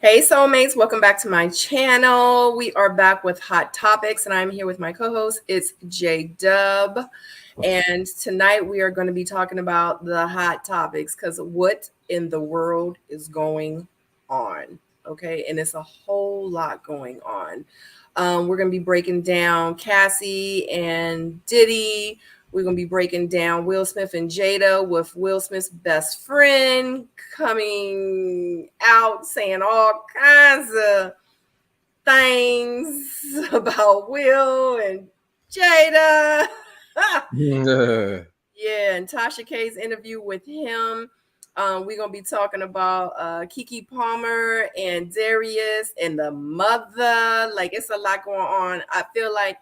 Hey soulmates, welcome back to my channel. We are back with hot topics and I'm here with my co-host, Itz Jdub. And tonight we are going to be talking about the hot topics because what in the world is going on? Okay, and it's a whole lot going on. We're going to be breaking down Cassie and Diddy. We're going to be breaking down Will Smith and Jada with Will Smith's best friend coming out saying all kinds of things about Will and Jada. Yeah, and Tasha K's interview with him. We're going to be talking about Kiki Palmer and Darius and the mother. Like, it's a lot going on. I feel like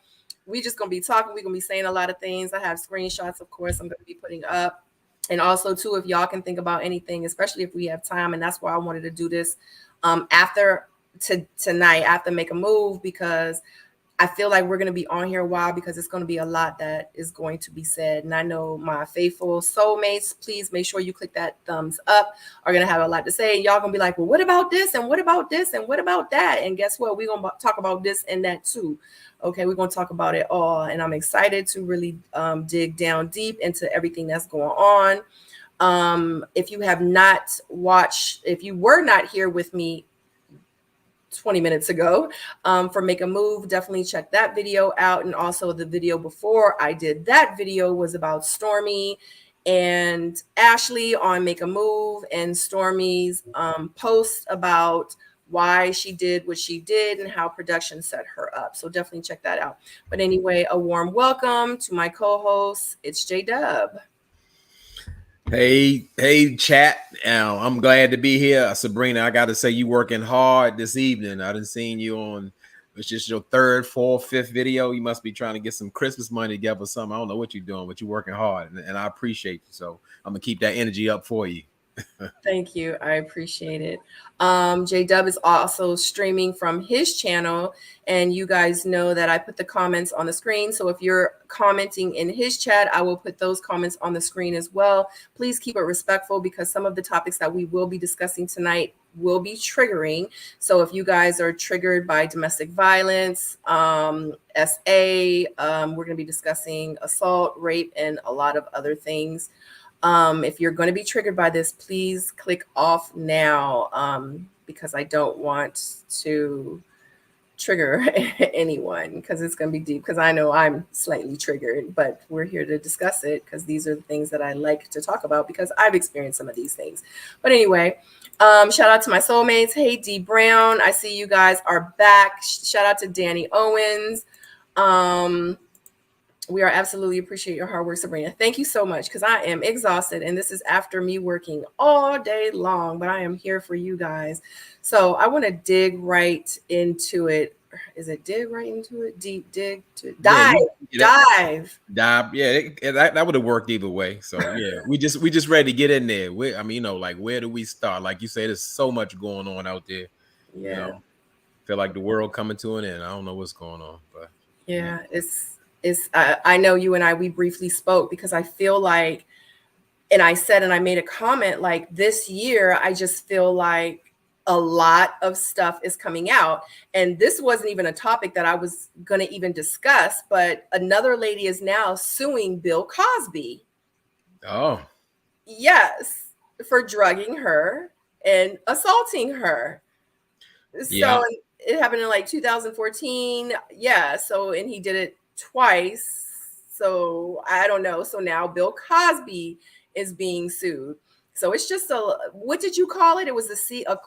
we just going to be talking. We're going to be saying a lot of things. I have screenshots, of course, I'm going to be putting up. And also, too, if y'all can think about anything, especially if we have time. And that's why I wanted to do this tonight, after Make a Move, because I feel like we're going to be on here a while because it's going to be a lot that is going to be said. And I know my faithful soulmates, please make sure you click that thumbs up, are going to have a lot to say. Y'all going to be like, well, what about this? And what about this? And what about that? And guess what? We're going to talk about this and that too. Okay, we're going to talk about it all. And I'm excited to really dig down deep into everything that's going on. If you have not watched, if you were not here with me 20 minutes ago for Make a Move, definitely check that video out. And also the video before I did that video was about Stormy and Ashley on Make a Move, and Stormy's post about why she did what she did and how production set her up. So definitely check that out. But anyway, a warm welcome to my co-host, Itz Jdub. Hey, chat. I'm glad to be here. Sabrina, I got to say, you working hard this evening. I done seen you on, it's just your third, fourth, fifth video. You must be trying to get some Christmas money together or something. I don't know what you're doing, but you're working hard, and I appreciate you. So I'm going to keep that energy up for you. Thank you. I appreciate it. Jdub is also streaming from his channel, and you guys know that I put the comments on the screen. So if you're commenting in his chat, I will put those comments on the screen as well. Please keep it respectful because some of the topics that we will be discussing tonight will be triggering. So if you guys are triggered by domestic violence, SA, we're going to be discussing assault, rape, and a lot of other things. If you're going to be triggered by this, please click off now because I don't want to trigger anyone because it's going to be deep, because I know I'm slightly triggered, but we're here to discuss it because these are the things that I like to talk about because I've experienced some of these things. But anyway, shout out to my soulmates. Hey, D Brown, I see you guys are back. Shout out to Danny Owens. We are absolutely appreciate your hard work, Sabrina. Thank you so much, because I am exhausted, and this is after me working all day long, but I am here for you guys. So I want to dig right into it. Is it dig right into it? Deep dig to dive. Dive. Yeah, that would have worked either way. So yeah, we just ready to get in there. I mean, like, where do we start? Like you say, there's so much going on out there. Yeah. Feel like the world coming to an end. I don't know what's going on, but yeah. I know you and we briefly spoke because I feel like, and I said, and I made a comment, like this year, I just feel like a lot of stuff is coming out. And this wasn't even a topic that I was going to even discuss, but another lady is now suing Bill Cosby. Oh. Yes, for drugging her and assaulting her. Yeah. So it happened in like 2014. Yeah. So, and he did it twice. So I don't know. So now Bill Cosby is being sued. So it's just what did you call it? It was a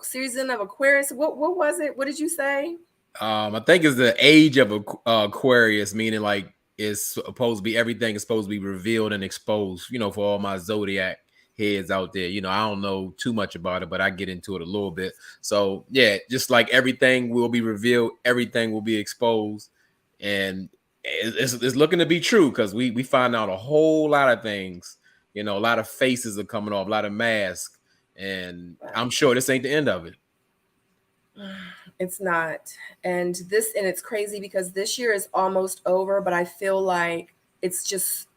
season of Aquarius. What was it? What did you say? I think it's the age of Aquarius, meaning like it's supposed to be, everything is supposed to be revealed and exposed, for all my zodiac heads out there. I don't know too much about it, but I get into it a little bit. So yeah, just like everything will be revealed, everything will be exposed, and it's looking to be true because we find out a whole lot of things. A lot of faces are coming off, a lot of masks, and I'm sure this ain't the end of it. It's not. And it's crazy because this year is almost over, but I feel like it's just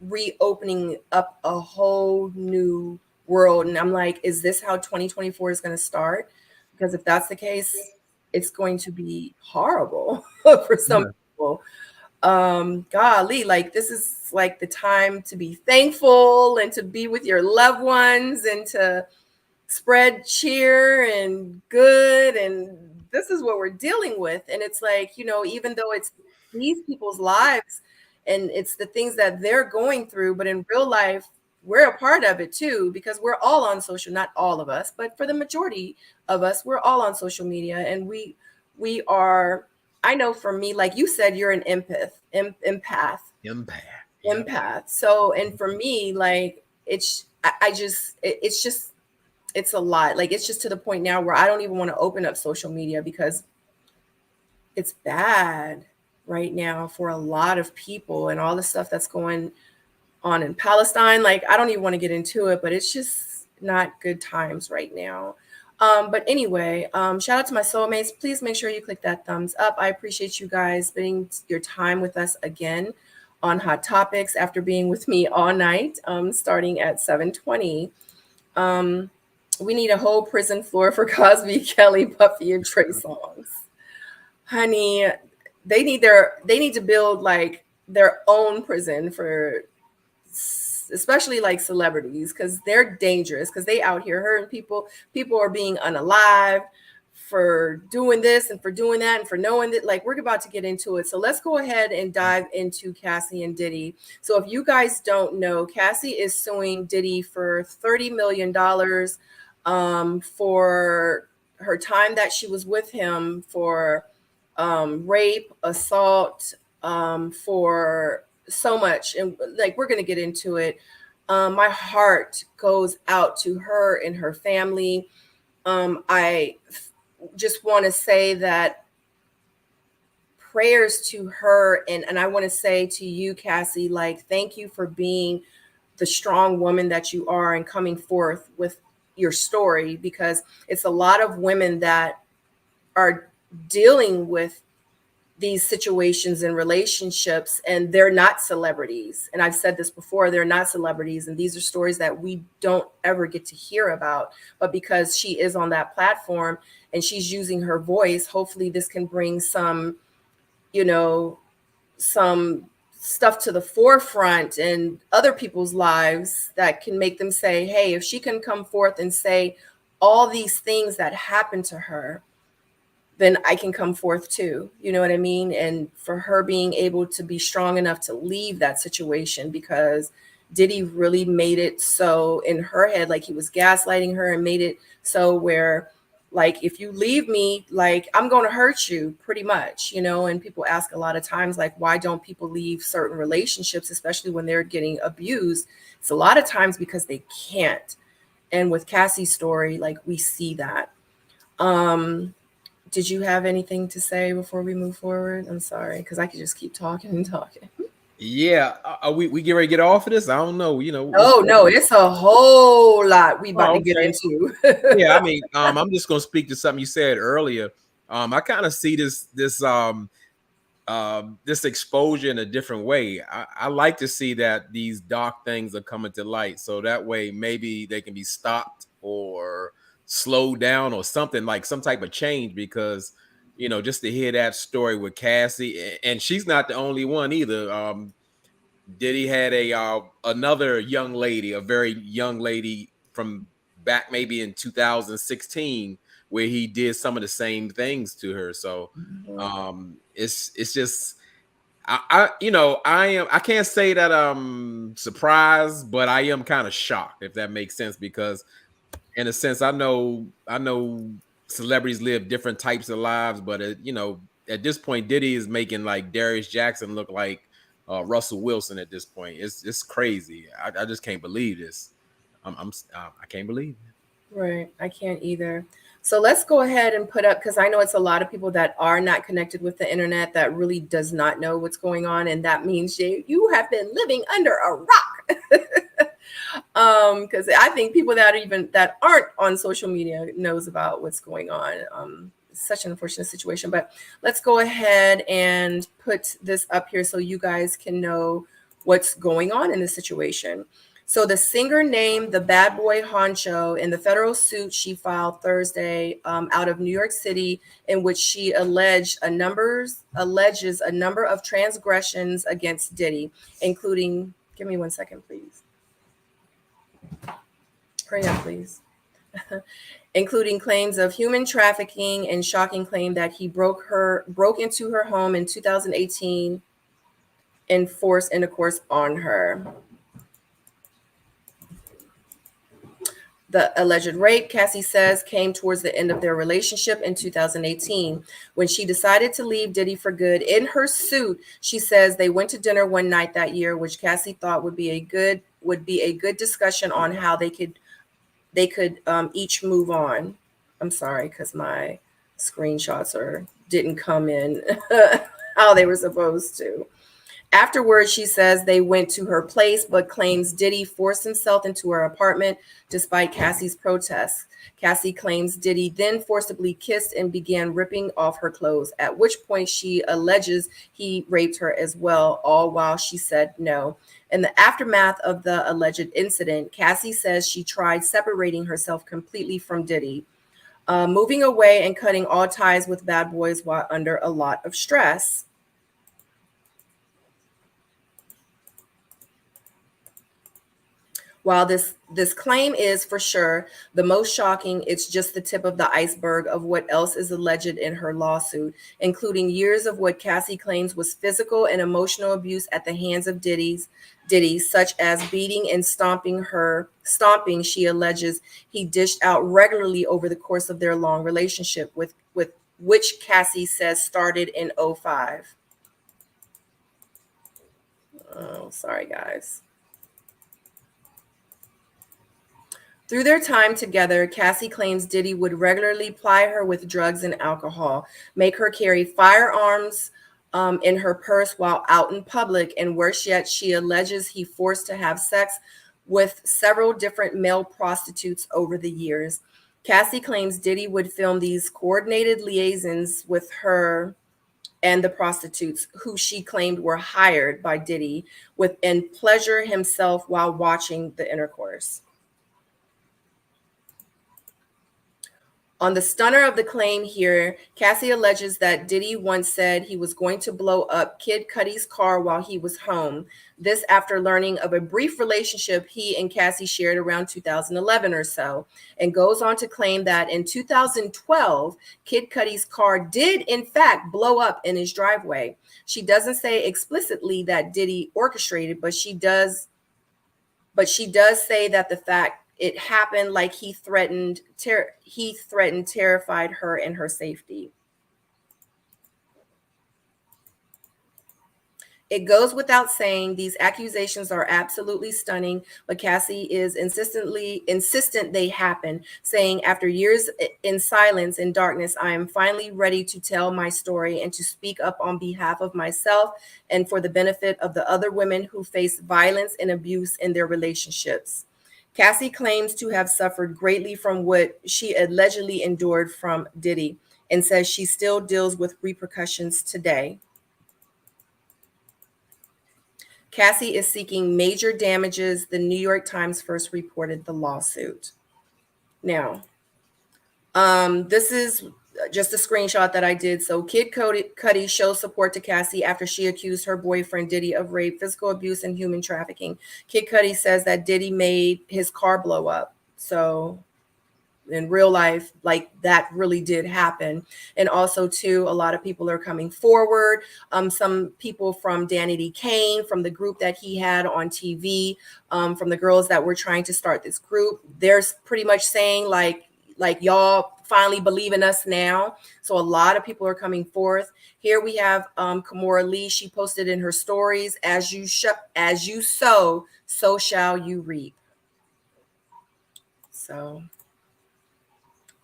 reopening up a whole new world. And I'm like, is this how 2024 is going to start? because if that's the case, it's going to be horrible for some people. Golly, like this is like the time to be thankful and to be with your loved ones and to spread cheer and good, and this is what we're dealing with. And it's like, you know, even though it's these people's lives and it's the things that they're going through, but in real life we're a part of it too, because we're all on social, not all of us, but for the majority of us, we're all on social media. And we are, I know for me, like you said, you're an empath. So, and for me, like it's just it's a lot. Like it's just to the point now where I don't even want to open up social media because it's bad right now for a lot of people, and all the stuff that's going on in Palestine. Like I don't even want to get into it, but it's just not good times right now. But anyway, shout out to my soulmates. Please make sure you click that thumbs up. I appreciate you guys spending your time with us again on Hot Topics after being with me all night, starting at 7:20. We need a whole prison floor for Cosby, Kelly, Buffy, and Trey Songz. Honey, they need to build like their own prison for especially like celebrities, because they're dangerous, because they out here hurting people. People are being unalived for doing this and for doing that and for knowing that. Like we're about to get into it. So let's go ahead and dive into Cassie and Diddy. So if you guys don't know, Cassie is suing Diddy for $30 million for her time that she was with him, for rape, assault, for so much. And like we're going to get into it. My heart goes out to her and her family. I just want to say that prayers to her, and I want to say to you, Cassie, like thank you for being the strong woman that you are and coming forth with your story, because it's a lot of women that are dealing with these situations and relationships, and they're not celebrities. And I've said this before, they're not celebrities, and these are stories that we don't ever get to hear about. But because she is on that platform and she's using her voice, hopefully this can bring some, you know, some stuff to the forefront in other people's lives that can make them say, hey, if she can come forth and say all these things that happened to her, then I can come forth too. You know what I mean? And for her being able to be strong enough to leave that situation, because Diddy really made it so in her head, like he was gaslighting her and made it so where, like, if you leave me, like, I'm going to hurt you pretty much, you know? And people ask a lot of times, like, why don't people leave certain relationships, especially when they're getting abused? It's a lot of times because they can't. And with Cassie's story, like, we see that. Did you have anything to say before we move forward? I'm sorry, because I could just keep talking and talking. Yeah, we get ready to get off of this. I don't know, you know. Oh no, it's a whole lot we about to get into. Yeah, I mean, I'm just gonna speak to something you said earlier. I kind of see this exposure in a different way. I like to see that these dark things are coming to light, so that way maybe they can be stopped or slowed down or something, like some type of change. Because you know, just to hear that story with Cassie, and she's not the only one either. Diddy had another young lady, a very young lady from back maybe in 2016, where he did some of the same things to her. So it's just I can't say that I'm surprised, but I am kind of shocked, if that makes sense, because in a sense I know celebrities live different types of lives, but you know, at this point Diddy is making like Darius Jackson look like Russell Wilson at this point. It's crazy. I just can't believe this. I can't believe it. Right. I can't either. So let's go ahead and put up, because I know it's a lot of people that are not connected with the internet that really does not know what's going on. And that means you have been living under a rock. Because I think people that aren't on social media knows about what's going on. It's such an unfortunate situation. But let's go ahead and put this up here so you guys can know what's going on in this situation. So the singer named the bad boy honcho in the federal suit she filed Thursday out of New York City, in which she alleges a number of transgressions against Diddy, including. Give me 1 second, please. Hurry up, please. Including claims of human trafficking and shocking claim that he broke into her home in 2018 and forced intercourse on her. The alleged rape, Cassie says, came towards the end of their relationship in 2018 when she decided to leave Diddy for good. In her suit, she says they went to dinner one night that year, which Cassie thought would be a good discussion on how they could each move on. I'm sorry, because my screenshots didn't come in how they were supposed to. Afterwards, she says they went to her place, but claims Diddy forced himself into her apartment despite Cassie's protests. Cassie claims Diddy then forcibly kissed and began ripping off her clothes, at which point she alleges he raped her as well, all while she said no. In the aftermath of the alleged incident, Cassie says she tried separating herself completely from Diddy, moving away and cutting all ties with bad boys while under a lot of stress. While this claim is for sure the most shocking, it's just the tip of the iceberg of what else is alleged in her lawsuit, including years of what Cassie claims was physical and emotional abuse at the hands of Diddy, such as beating and stomping. She alleges he dished out regularly over the course of their long relationship, with which Cassie says started in 2005. Oh, sorry, guys. Through their time together, Cassie claims Diddy would regularly ply her with drugs and alcohol, make her carry firearms in her purse while out in public, and worse yet, she alleges he forced to have sex with several different male prostitutes over the years. Cassie claims Diddy would film these coordinated liaisons with her and the prostitutes, who she claimed were hired by Diddy, and pleasure himself while watching the intercourse. On the stunner of the claim here, Cassie alleges that Diddy once said he was going to blow up Kid Cudi's car while he was home. This after learning of a brief relationship he and Cassie shared around 2011 or so, and goes on to claim that in 2012, Kid Cudi's car did in fact blow up in his driveway. She doesn't say explicitly that Diddy orchestrated, but she does say that the fact it happened like he threatened, terrified her and her safety. It goes without saying these accusations are absolutely stunning, but Cassie is insistent they happen, saying, after years in silence and darkness, I am finally ready to tell my story and to speak up on behalf of myself and for the benefit of the other women who face violence and abuse in their relationships. Cassie claims to have suffered greatly from what she allegedly endured from Diddy, and says she still deals with repercussions today. Cassie is seeking major damages. The New York Times first reported the lawsuit. Now, this is just a screenshot that I did. So Kid Cudi shows support to Cassie after she accused her boyfriend Diddy of rape, physical abuse, and human trafficking. Kid Cudi says that Diddy made his car blow up. So in real life, like, that really did happen. And also too, a lot of people are coming forward. Some people from Danity Kane, from the group that he had on TV, from the girls that were trying to start this group, they're pretty much saying like y'all finally believe in us now. So a lot of people are coming forth. Here we have Kimora Lee. She posted in her stories, as you sow, so shall you reap. So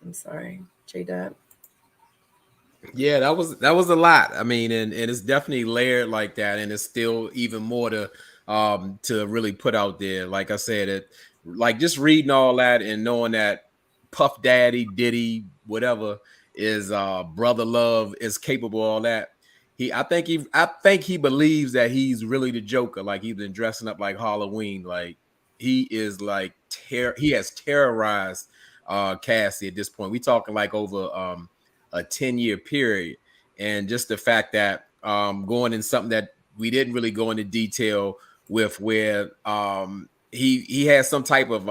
I'm sorry, Jdub. Yeah, that was a lot. I mean, and it's definitely layered like that, and it's still even more to really put out there. Like I said, like just reading all that and knowing that Puff Daddy, Diddy, whatever is brother love is capable of all that. I think he believes that he's really the Joker. Like, he's been dressing up like Halloween. Like, he is like he has terrorized Cassie at this point. We talking like over a 10-year period, and just the fact that going in something that we didn't really go into detail with, where he has some type of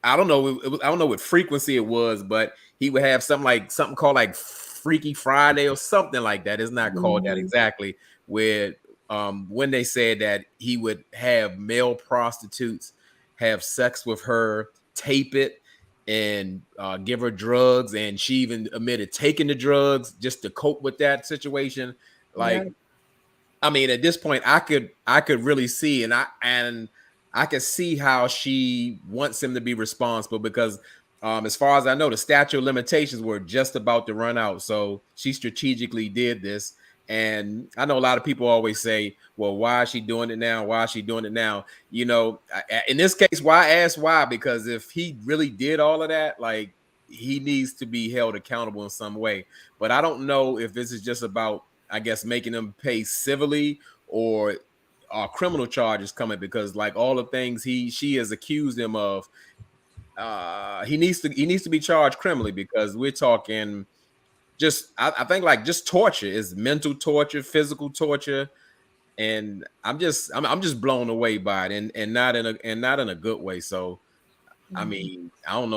I don't know. I don't know what frequency it was, but he would have something called like Freaky Friday or something like that. It's not called that Mhm. exactly. Where when they said that he would have male prostitutes have sex with her, tape it, and give her drugs, and she even admitted taking the drugs just to cope with that situation. Yeah. Like, I mean, at this point, I could really see, and I could see how she wants him to be responsible, because as far as I know, the statute of limitations were just about to run out. So she strategically did this. And I know a lot of people always say, well, why is she doing it now? Why is she doing it now? You know, in this case, why ask why? Because if he really did all of that, like, he needs to be held accountable in some way. But I don't know if this is just about, I guess, making them pay civilly, or criminal charges coming, because like all the things she has accused him of, he needs to be charged criminally, because we're talking just I think like just torture is mental torture, physical torture, and I'm just blown away by it, and not in a good way. So I Mhm. mean, I don't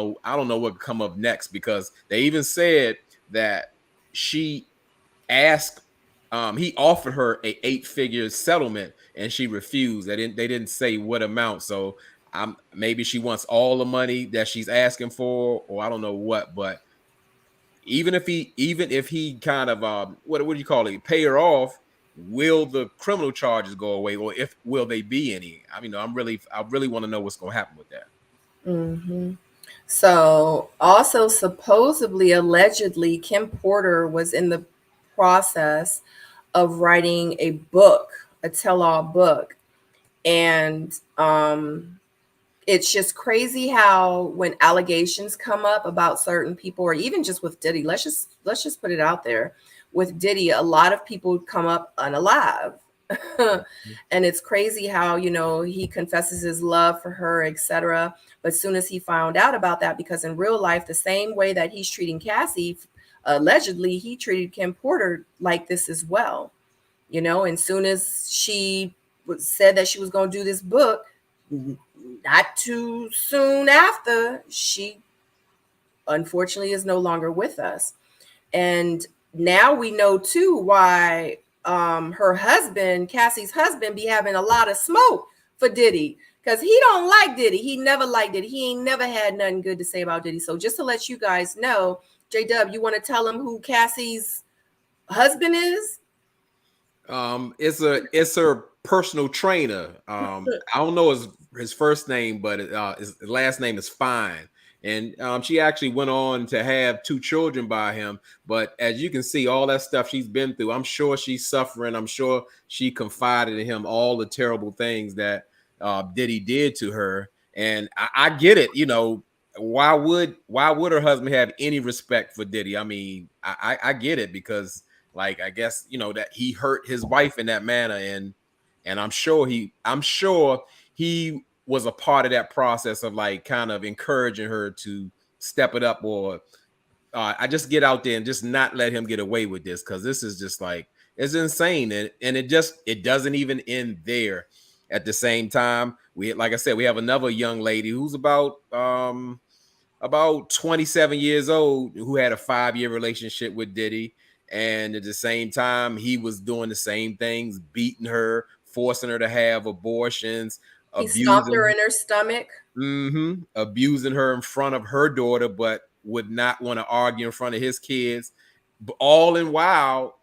know what could come up next, because they even said that she asked he offered her a 8-figure settlement, and she refused. They didn't say what amount. So maybe she wants all the money that she's asking for, or I don't know what. But even if he kind of what do you call it, pay her off, will the criminal charges go away, or if will they be any? I mean, I really want to know what's going to happen with that. Mhm. So, also supposedly, allegedly, Kim Porter was in the process of writing a book, a tell-all book, and it's just crazy how when allegations come up about certain people, or even just with Diddy, let's just put it out there. With Diddy, a lot of people come up unalive. And it's crazy how, he confesses his love for her, etc. But as soon as he found out about that, because in real life, the same way that he's treating Cassie, allegedly, he treated Kim Porter like this as well. And soon as she said that she was going to do this book, not too soon after, she unfortunately is no longer with us. And now we know too why her husband, Cassie's husband, be having a lot of smoke for Diddy, because he don't like Diddy. He never liked Diddy. He ain't never had nothing good to say about Diddy. So just to let you guys know, Jdub, you want to tell him who Cassie's husband is? It's her personal trainer. I don't know his first name, but his last name is Fine. And she actually went on to have 2 children by him. But as you can see, all that stuff she's been through, I'm sure she's suffering. I'm sure she confided in him all the terrible things that Diddy did to her. And I get it. You know, why would her husband have any respect for Diddy? I mean, I get it, because like, I guess, that he hurt his wife in that manner, and I'm sure he was a part of that process of like kind of encouraging her to step it up, or I just get out there and just not let him get away with this, because this is just like, it's insane, and it doesn't even end there. At the same time, like I said, we have another young lady who's about 27 years old, who had a 5-year relationship with Diddy. And at the same time, he was doing the same things, beating her, forcing her to have abortions, He stomped her abusing in her stomach. abusing her in front of her daughter, but would not want to argue in front of his kids. All in while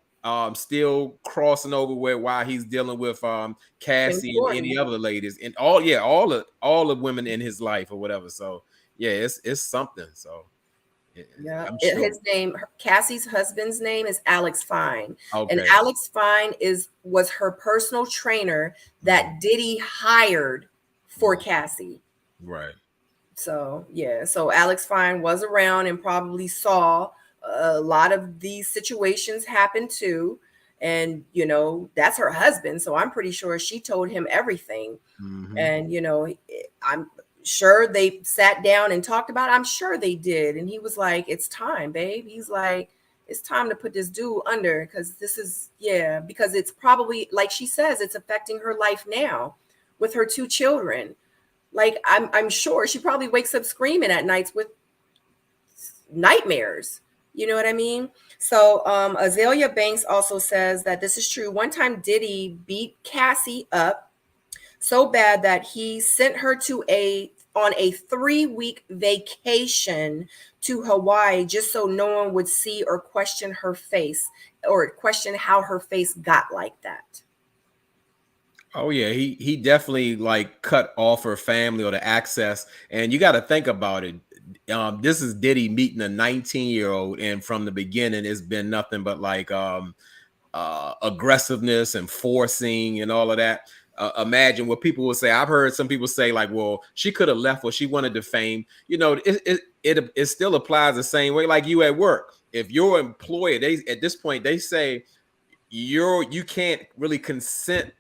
still crossing over where while he's dealing with Kim Cassie and any Porter. other ladies, and all the women in his life or whatever. So yeah, it's something. So Yeah, I'm sure. his name, Cassie's husband's name is Alex Fine, and Okay. Alex Fine was her personal trainer Mhm. that Diddy hired for Mhm. Cassie. Right. So yeah, so Alex Fine was around and probably saw a lot of these situations happen too, and that's her husband. So I'm pretty sure she told him everything. Hmm. And I'm sure they sat down and talked about it. I'm sure they did. And he was like, it's time, babe. He's like, it's time to put this dude under, because this is, because it's probably, like she says, it's affecting her life now with her 2 children. Like, I'm sure she probably wakes up screaming at nights with nightmares. You know what I mean? So Azalea Banks also says that this is true. One time Diddy beat Cassie up so bad that he sent her on a 3-week vacation to Hawaii just so no one would see or question her face, or question how her face got like that. Oh yeah, he definitely like cut off her family or the access. And you got to think about it. This is Diddy meeting a 19-year-old, and from the beginning, it's been nothing but like aggressiveness and forcing and all of that. Imagine what people will say. I've heard some people say like, well, she could have left what she wanted to fame. You know, it still applies the same way like you at work. If your employer, at this point they say you can't really consent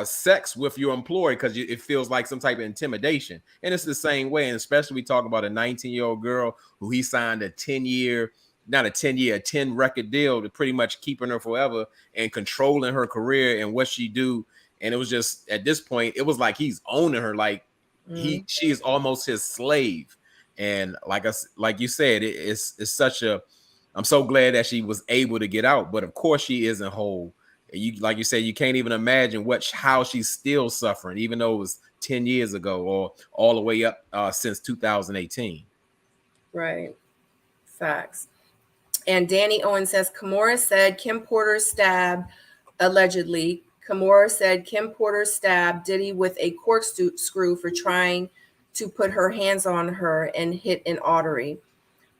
sex with your employer because it feels like some type of intimidation. And it's the same way. And especially we talk about a 19-year-old girl who he signed a 10 record deal to pretty much keeping her forever and controlling her career and what she do. And it was just, at this point, it was like he's owning her. Like she is almost his slave. And like you said, it's such a, I'm so glad that she was able to get out, but of course she isn't whole. You, like you said, you can't even imagine how she's still suffering, even though it was 10 years ago or all the way up since 2018. Right. Facts. And Danny Owen says, Kimora said Kim Porter stabbed, allegedly, Kimora said Kim Porter stabbed Diddy with a corkscrew for trying to put her hands on her and hit an artery.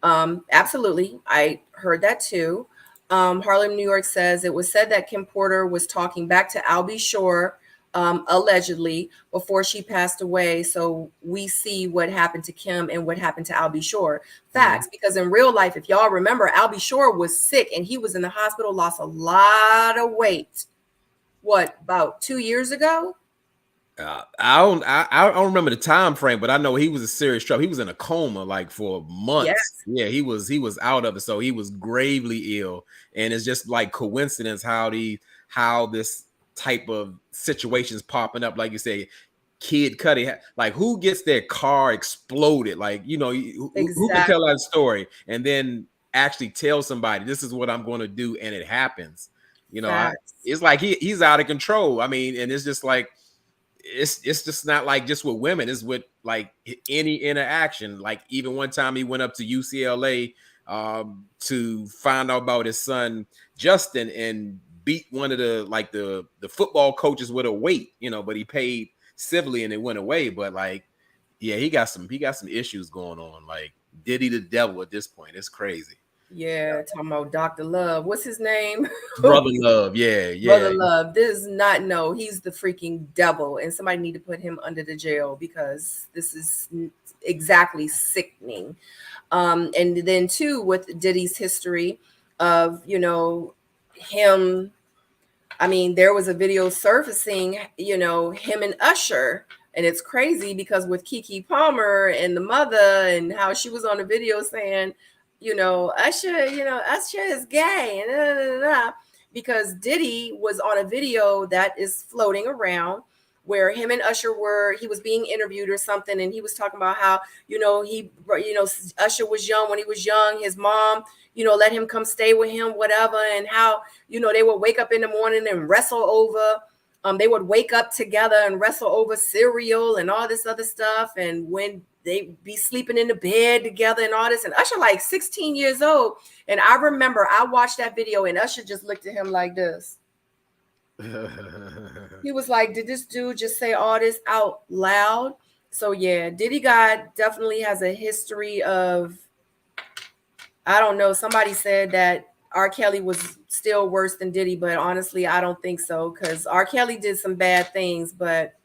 Absolutely. I heard that too. Harlem, New York says it was said that Kim Porter was talking back to Albie Shore, allegedly, before she passed away. So we see what happened to Kim and what happened to Albie Shore. Facts, because in real life, if y'all remember, Albie Shore was sick and he was in the hospital, lost a lot of weight. What, about 2 years ago? I don't remember the time frame, but I know he was a serious trouble. He was in a coma like for months. Yes. Yeah, he was out of it, so he was gravely ill. And it's just like coincidence how this type of situations popping up. Like you say, Kid Cudi, like who gets their car exploded? Like, you know, who can tell that story and then actually tell somebody this is what I'm going to do, and it happens. You know, it's like he's out of control. I mean, and it's just like. It's just not like just with women. It's with like any interaction. Like even one time he went up to UCLA to find out about his son Justin and beat one of the football coaches with a weight, you know, but he paid civilly and it went away. But like, yeah, he got some issues going on. Like Diddy the devil at this point. It's crazy. Yeah, talking about Dr. Love. What's his name? Brother Love. Yeah. Brother Love. This is not, no, he's the freaking devil. And somebody need to put him under the jail because this is exactly sickening. And then too, with Diddy's history of, you know, him. I mean, there was a video surfacing, you know, him and Usher. And it's crazy because with Kiki Palmer and the mother and how she was on the video saying, you know, Usher is gay, and because Diddy was on a video that is floating around where him and Usher he was being interviewed or something, and he was talking about how, Usher was young when he was young, his mom, let him come stay with him, whatever, and how, they would wake up in the morning and wrestle over. They would wake up together and wrestle over cereal and all this other stuff, and when they be sleeping in the bed together and all this. And Usher like 16 years old. And I remember I watched that video and Usher just looked at him like this. He was like, did this dude just say all this out loud? So yeah, Diddy God definitely has a history of, I don't know. Somebody said that R. Kelly was still worse than Diddy, but honestly, I don't think so. Because R. Kelly did some bad things, but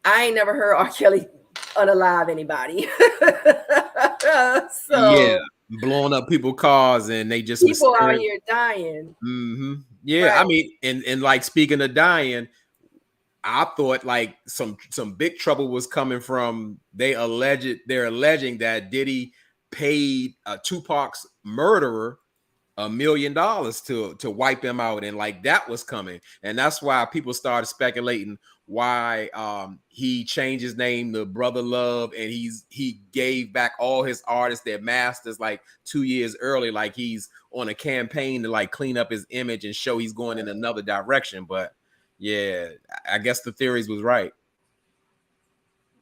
I ain't never heard R. Kelly unalive anybody. So yeah, blowing up people's cars and they just people out here dying. Yeah, right. I mean, and like speaking of dying, I thought like some big trouble was coming from they're alleging that Diddy paid Tupac's murderer $1 million to wipe him out, and like that was coming, and that's why people started speculating why he changed his name to Brother Love, and he gave back all his artists their masters like 2 years early, like he's on a campaign to like clean up his image and show he's going in another direction. But yeah, I guess the theories was right.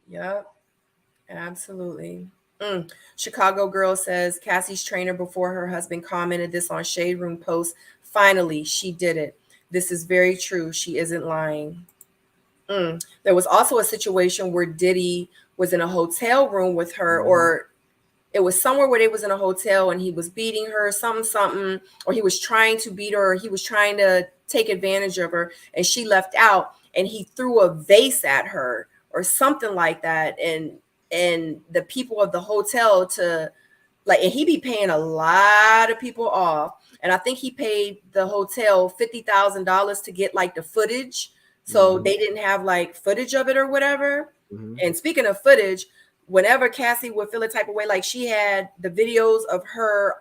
Yep, absolutely. Chicago Girl says Cassie's trainer before her husband commented this on Shade Room post. Finally, she did it. This is very true. She isn't lying. There was also a situation where Diddy was in a hotel room with her, or it was somewhere where they was in a hotel and he was beating her, something, or he was trying to beat her, or he was trying to take advantage of her, and she left out, and he threw a vase at her or something like that, and the people of the hotel to like, and he be paying a lot of people off, and I think he paid the hotel $50,000 to get like the footage, so they didn't have like footage of it or whatever. And speaking of footage, whenever Cassie would feel a type of way, like she had the videos of her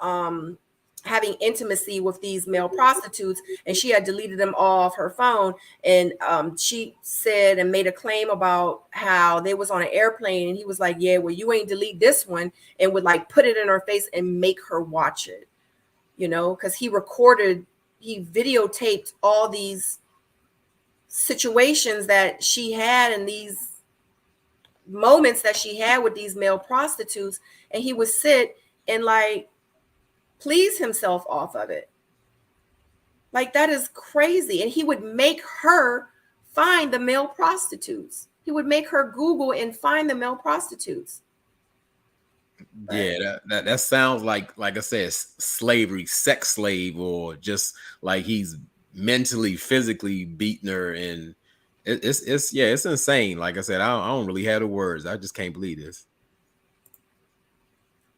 having intimacy with these male prostitutes, and she had deleted them all off her phone. And she said and made a claim about how they was on an airplane, and he was like, yeah, well, you ain't delete this one, and would like put it in her face and make her watch it, you know, because he videotaped all these situations that she had and these moments that she had with these male prostitutes, and he would sit and like please himself off of it. Like, that is crazy. And he would make her find the male prostitutes. He would make her Google and find the male prostitutes. Yeah, that sounds like I said, slavery, sex slave, or just like he's mentally, physically beating her, and it's insane. Like I said, I don't really have the words. I just can't believe this.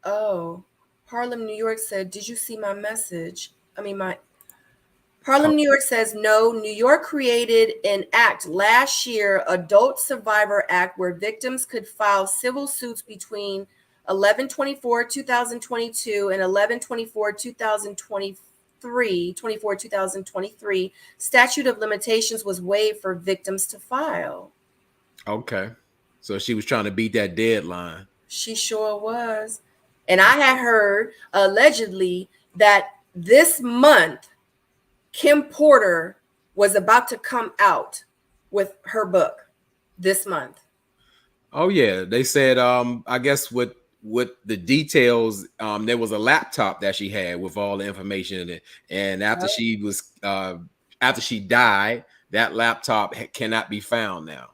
Oh, Harlem, New York said, did you see my message? Harlem, New York says, no, New York created an act last year, Adult Survivor Act, where victims could file civil suits between 11/24/2022 and 11/24/2023. Statute of limitations was waived for victims to file. Okay. So she was trying to beat that deadline. She sure was. And I had heard allegedly that this month, Kim Porter was about to come out with her book this month. Oh yeah, they said I guess with the details, there was a laptop that she had with all the information in it, and after after she died, that laptop cannot be found now.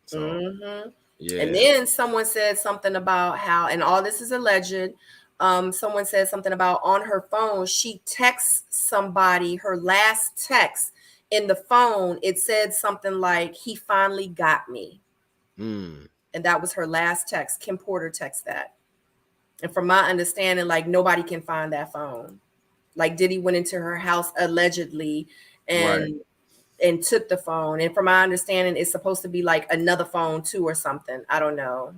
So yeah. And then someone said something about how, and all this is alleged, someone said something about on her phone, she texts somebody, her last text in the phone, it said something like, he finally got me. And that was her last text. Kim Porter texted that. And from my understanding, like, nobody can find that phone. Like, Diddy went into her house allegedly and took the phone. And from my understanding, it's supposed to be like another phone too or something. I don't know.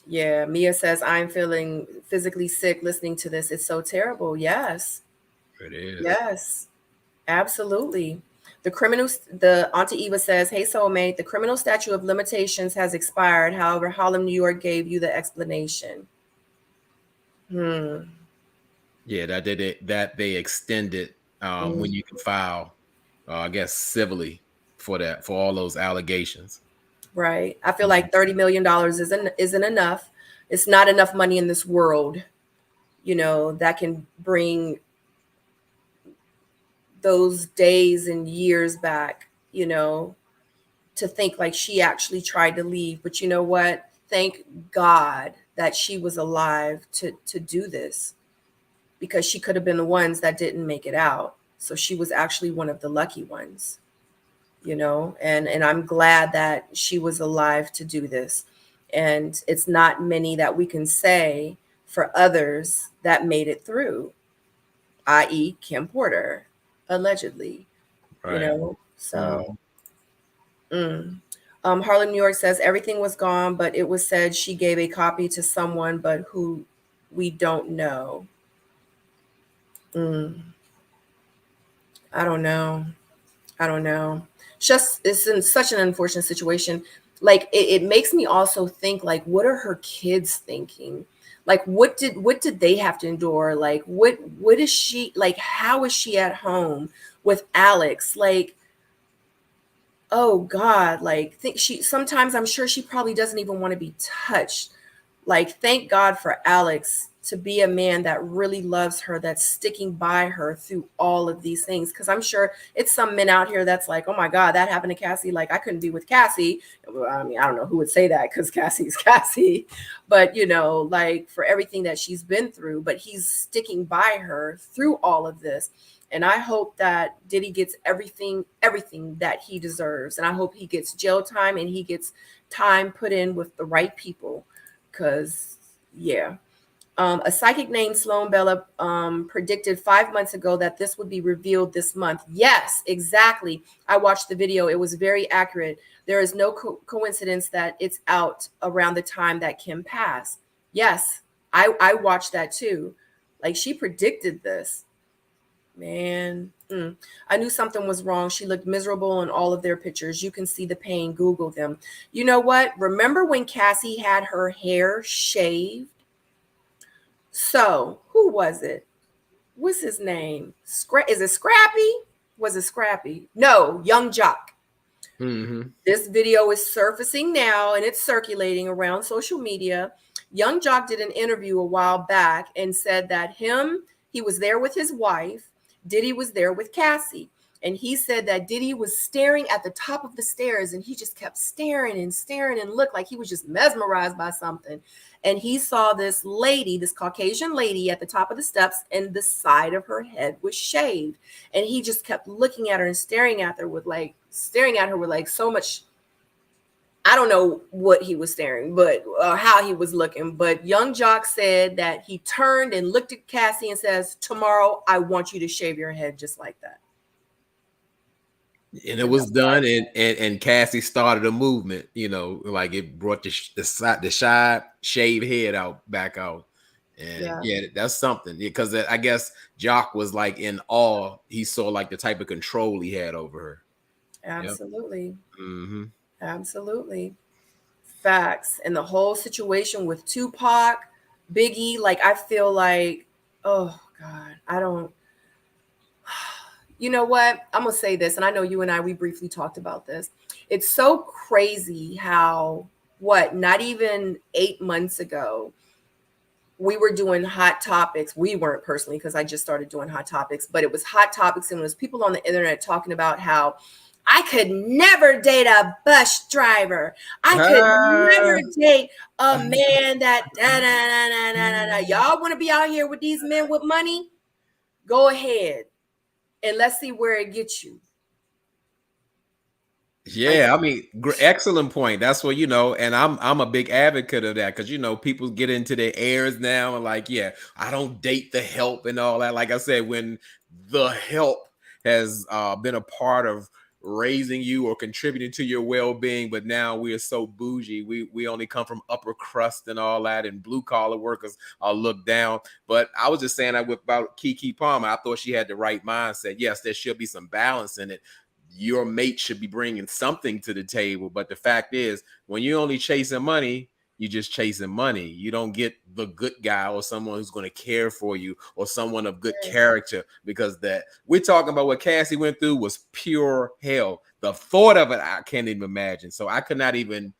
Yeah, Mia says, I'm feeling physically sick listening to this. It's so terrible. Yes. It is. Yes, absolutely. The Auntie Eva says, hey, Soul Mate, the criminal statute of limitations has expired. However, Harlem, New York gave you the explanation. Yeah, that they extended when you can file, I guess, civilly for all those allegations. Right. I feel like $30 million isn't enough. It's not enough money in this world, you know, that can bring those days and years back, you know, to think like she actually tried to leave. But you know what? Thank God that she was alive to do this, because she could have been the ones that didn't make it out. So she was actually one of the lucky ones, you know, and I'm glad that she was alive to do this. And it's not many that we can say for others that made it through, i.e. Kim Porter, allegedly, you know. So, Harlem, New York says everything was gone, but it was said she gave a copy to someone, but who we don't know. I don't know. I don't know. Just it's in such an unfortunate situation. Like it makes me also think like, what are her kids thinking? Like what did they have to endure? Like what is she like? How is she at home with Alex? Like, oh God, like think she sometimes I'm sure she probably doesn't even want to be touched. Like, thank God for Alex to be a man that really loves her, that's sticking by her through all of these things. Because I'm sure it's some men out here that's like, oh my God, that happened to Cassie. Like, I couldn't be with Cassie. Well, I mean, I don't know who would say that because Cassie's Cassie. But, you know, like for everything that she's been through, but he's sticking by her through all of this. And I hope that Diddy gets everything that he deserves. And I hope he gets jail time and he gets time put in with the right people. Because, yeah. A psychic named Sloan Bella predicted 5 months ago that this would be revealed this month. Yes, exactly. I watched the video. It was very accurate. There is no coincidence that it's out around the time that Kim passed. Yes, I watched that too. Like, she predicted this. Man, I knew something was wrong. She looked miserable in all of their pictures. You can see the pain. Google them. You know what? Remember when Cassie had her hair shaved? So, who was it? What's his name? Is it Scrappy? Was it Scrappy? No, Young Jock. This video is surfacing now and it's circulating around social media. Young Jock did an interview a while back and said that he was there with his wife. Diddy was there with Cassie. And he said that Diddy was staring at the top of the stairs and he just kept staring and looked like he was just mesmerized by something. And he saw this lady, this Caucasian lady at the top of the steps, and the side of her head was shaved. And he just kept looking at her and staring at her with like so much. I don't know what he was staring, but how he was looking. But Young Jock said that he turned and looked at Cassie and says, "Tomorrow, I want you to shave your head just like that." And it was done, and Cassie started a movement. You know, like it brought the shy shaved head back out, and yeah, that's something. Because I guess Jock was like in awe. He saw like the type of control he had over her. Absolutely. Yep. Absolutely. Facts. And the whole situation with Tupac, Biggie, like I feel like, oh God, I don't. You know what? I'm going to say this, and I know you and we briefly talked about this. It's so crazy how, not even 8 months ago, we were doing Hot Topics. We weren't personally because I just started doing Hot Topics, but it was Hot Topics, and it was people on the internet talking about how I could never date a bus driver. I could never date a man that Y'all want to be out here with these men with money? Go ahead. And let's see where it gets you. Yeah, I mean, excellent point. That's what, and I'm a big advocate of that because people get into their airs now and like, yeah, I don't date the help and all that. Like I said, when the help has been a part of raising you or contributing to your well-being, but now we are so bougie. We only come from upper crust and all that, and blue collar workers are looked down. But I was just saying that about Kiki Palmer. I thought she had the right mindset. Yes, there should be some balance in it. Your mate should be bringing something to the table. But the fact is, when you're only chasing money, you're just chasing money. You don't get the good guy or someone who's going to care for you or someone of good character, because that we're talking about what Cassie went through was pure hell. The thought of it, I can't even imagine. So I could not even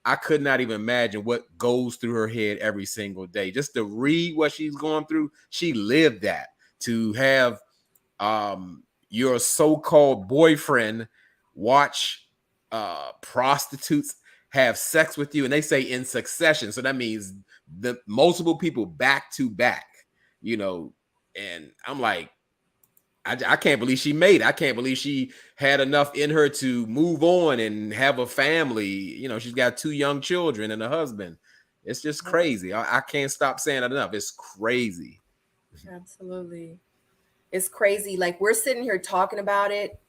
imagine what goes through her head every single day. Just to read what she's going through, she lived that. To have your so-called boyfriend watch prostitutes have sex with you, and they say in succession, so that means the multiple people back to back, and I'm like, I can't believe she made it. I can't believe she had enough in her to move on and have a family. She's got 2 young children and a husband. It's just crazy. I can't stop saying it enough. It's crazy. Absolutely. It's crazy. Like, we're sitting here talking about it,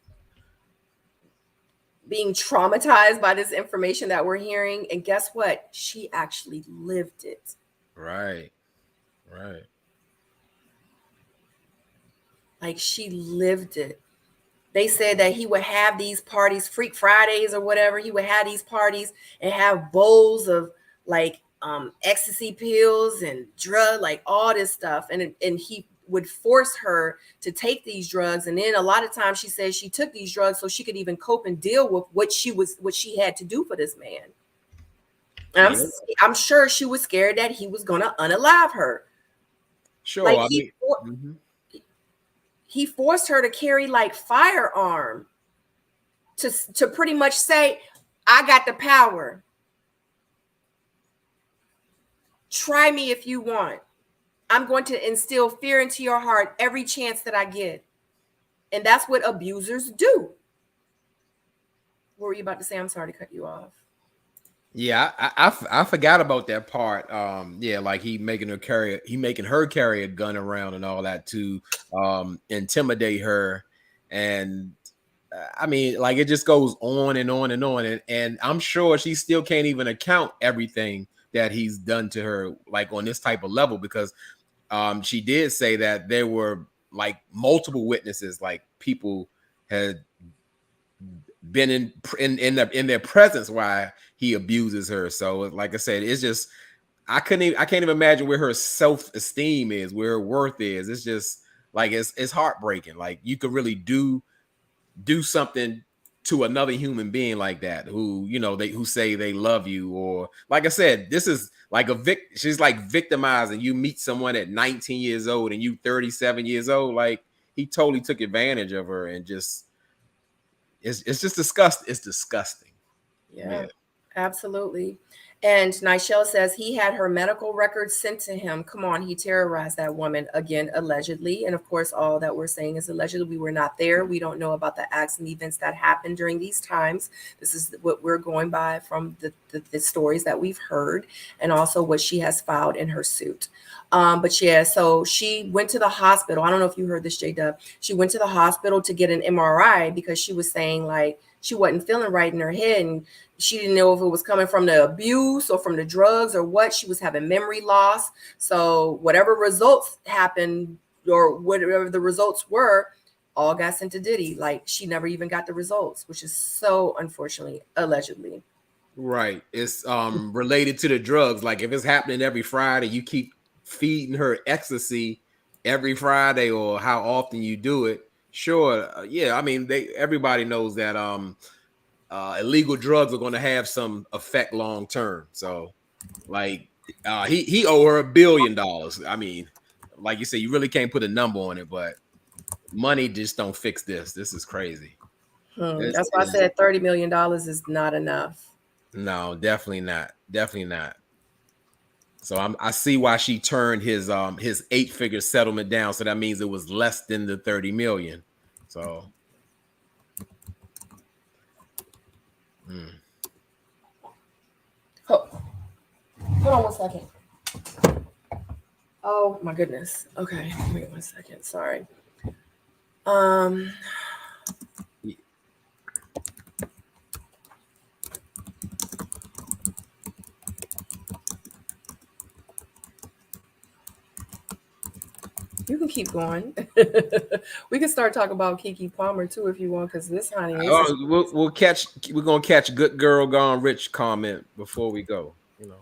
being traumatized by this information that we're hearing. And guess what? She actually lived it. Right. Right. Like, she lived it. They said that he would have these parties, Freak Fridays or whatever. He would have these parties and have bowls of like ecstasy pills and drug, like all this stuff. And he would force her to take these drugs. And then a lot of times she says she took these drugs so she could even cope and deal with what she had to do for this man. And Yeah. I'm sure she was scared that he was gonna unalive her. Sure. Like, I mean, he forced her to carry like firearm to pretty much say, I got the power. Try me if you want. I'm going to instill fear into your heart every chance that I get. And that's what abusers do. What were you about to say? I'm sorry to cut you off. Yeah, I forgot about that part. Yeah, like he making her carry a gun around and all that to intimidate her. And I mean, like, it just goes on and on and on. And I'm sure she still can't even account everything that he's done to her, like on this type of level, because she did say that there were like multiple witnesses, like people had been in their presence while he abuses her. So like I said, it's just I can't even imagine where her self-esteem is, where her worth is. It's just like it's heartbreaking. Like, you could really do something to another human being like that, who, you know, who say they love you, or like I said, this is like she's like victimizing. You meet someone at 19 years old and you 37 years old. Like, he totally took advantage of her, and just it's just disgusting. It's disgusting. Yeah, absolutely. And Nichelle says he had her medical records sent to him. Come on, he terrorized that woman, again, allegedly. And of course, all that we're saying is allegedly. We were not there. We don't know about the acts and events that happened during these times. This is what we're going by from the stories that we've heard, and also what she has filed in her suit. But yeah, so she went to the hospital. I don't know if you heard this, Jdub. She went to the hospital to get an MRI because she was saying like she wasn't feeling right in her head, and she didn't know if it was coming from the abuse or from the drugs or what. She was having memory loss. So whatever results happened, or whatever the results were, all got sent to Diddy. Like, she never even got the results, which is so unfortunately, allegedly. Right. It's related to the drugs. Like, if it's happening every Friday, you keep feeding her ecstasy every Friday, or how often you do it. Sure. Yeah. I mean, everybody knows that illegal drugs are going to have some effect long term. So, like, he owe her $1 billion. I mean, like you said, you really can't put a number on it, but money just don't fix this. This is crazy. That's why I said $30 million is not enough. No, definitely not. Definitely not. So I see why she turned his 8-figure settlement down. So that means it was less than the 30 million. So Hold on 1 second. Oh my goodness. Okay, wait 1 second. Sorry. You can keep going. We can start talking about Kiki Palmer too if you want, because this honey is. we're gonna catch Good Girl Gone Rich comment before we go, you know.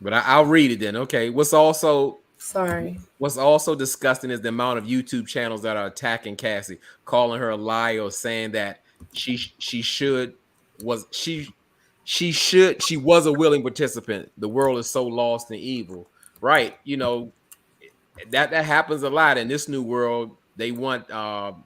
But I'll read it then. Okay. What's also disgusting is the amount of YouTube channels that are attacking Cassie, calling her a liar, or saying that she was a willing participant. The world is so lost in evil. Right. You know, that happens a lot in this new world. They want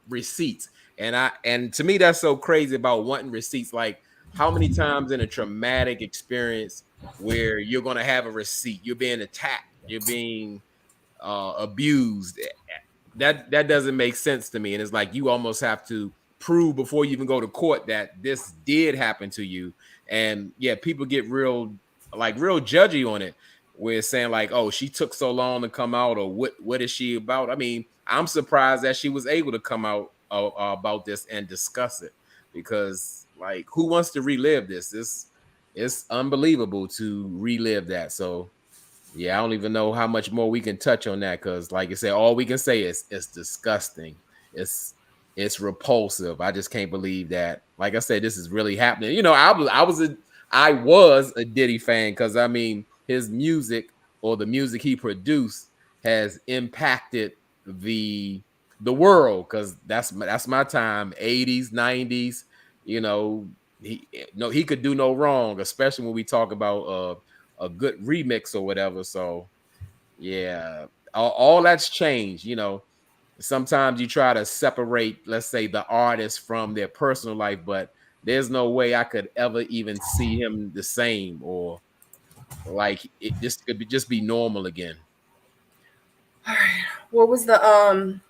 receipts. And to me, that's so crazy about wanting receipts. Like, how many times in a traumatic experience where you're going to have a receipt, you're being attacked, you're being abused, that doesn't make sense to me. And it's like, you almost have to prove before you even go to court that this did happen to you. And yeah, people get real judgy on it. where it's saying like, oh, she took so long to come out, or what is she about? I mean, I'm surprised that she was able to come out about this and discuss it, because like, who wants to relive this? It's unbelievable to relive that. So yeah, I don't even know how much more we can touch on that, because like I said, all we can say is it's disgusting. It's it's repulsive. I just can't believe that. Like I said, this is really happening. You know, I was a Diddy fan, because I mean, his music, or the music he produced, has impacted the the world, because that's my time, 80s, 90s. You know, he no, he could do no wrong, especially when we talk about a good remix or whatever. So yeah, all that's changed. You know, sometimes you try to separate, let's say, the artist from their personal life, but there's no way I could ever even see him the same, or like it just could be just be normal again. All right. What was the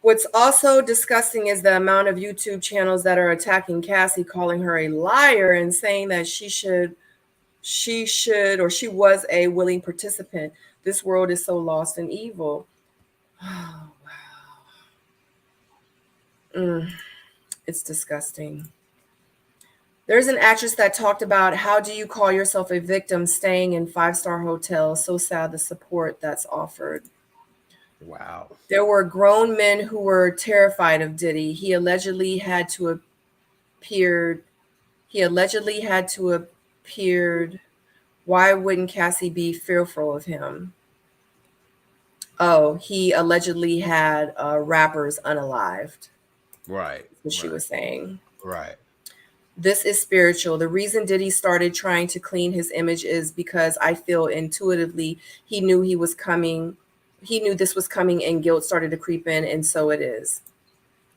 What's also disgusting is the amount of YouTube channels that are attacking Cassie, calling her a liar and saying that or she was a willing participant. This world is so lost in evil. Oh, wow. It's disgusting. There's an actress that talked about, how do you call yourself a victim staying in five-star hotels? So sad the support that's offered. Wow. There were grown men who were terrified of Diddy. He allegedly had to appeared. Why wouldn't Cassie be fearful of him? Oh, he allegedly had rappers unalived. Right. That's what she was saying. Right. This is spiritual. The reason Diddy started trying to clean his image is because I feel intuitively he knew he was coming. He knew this was coming, and guilt started to creep in, and so it is.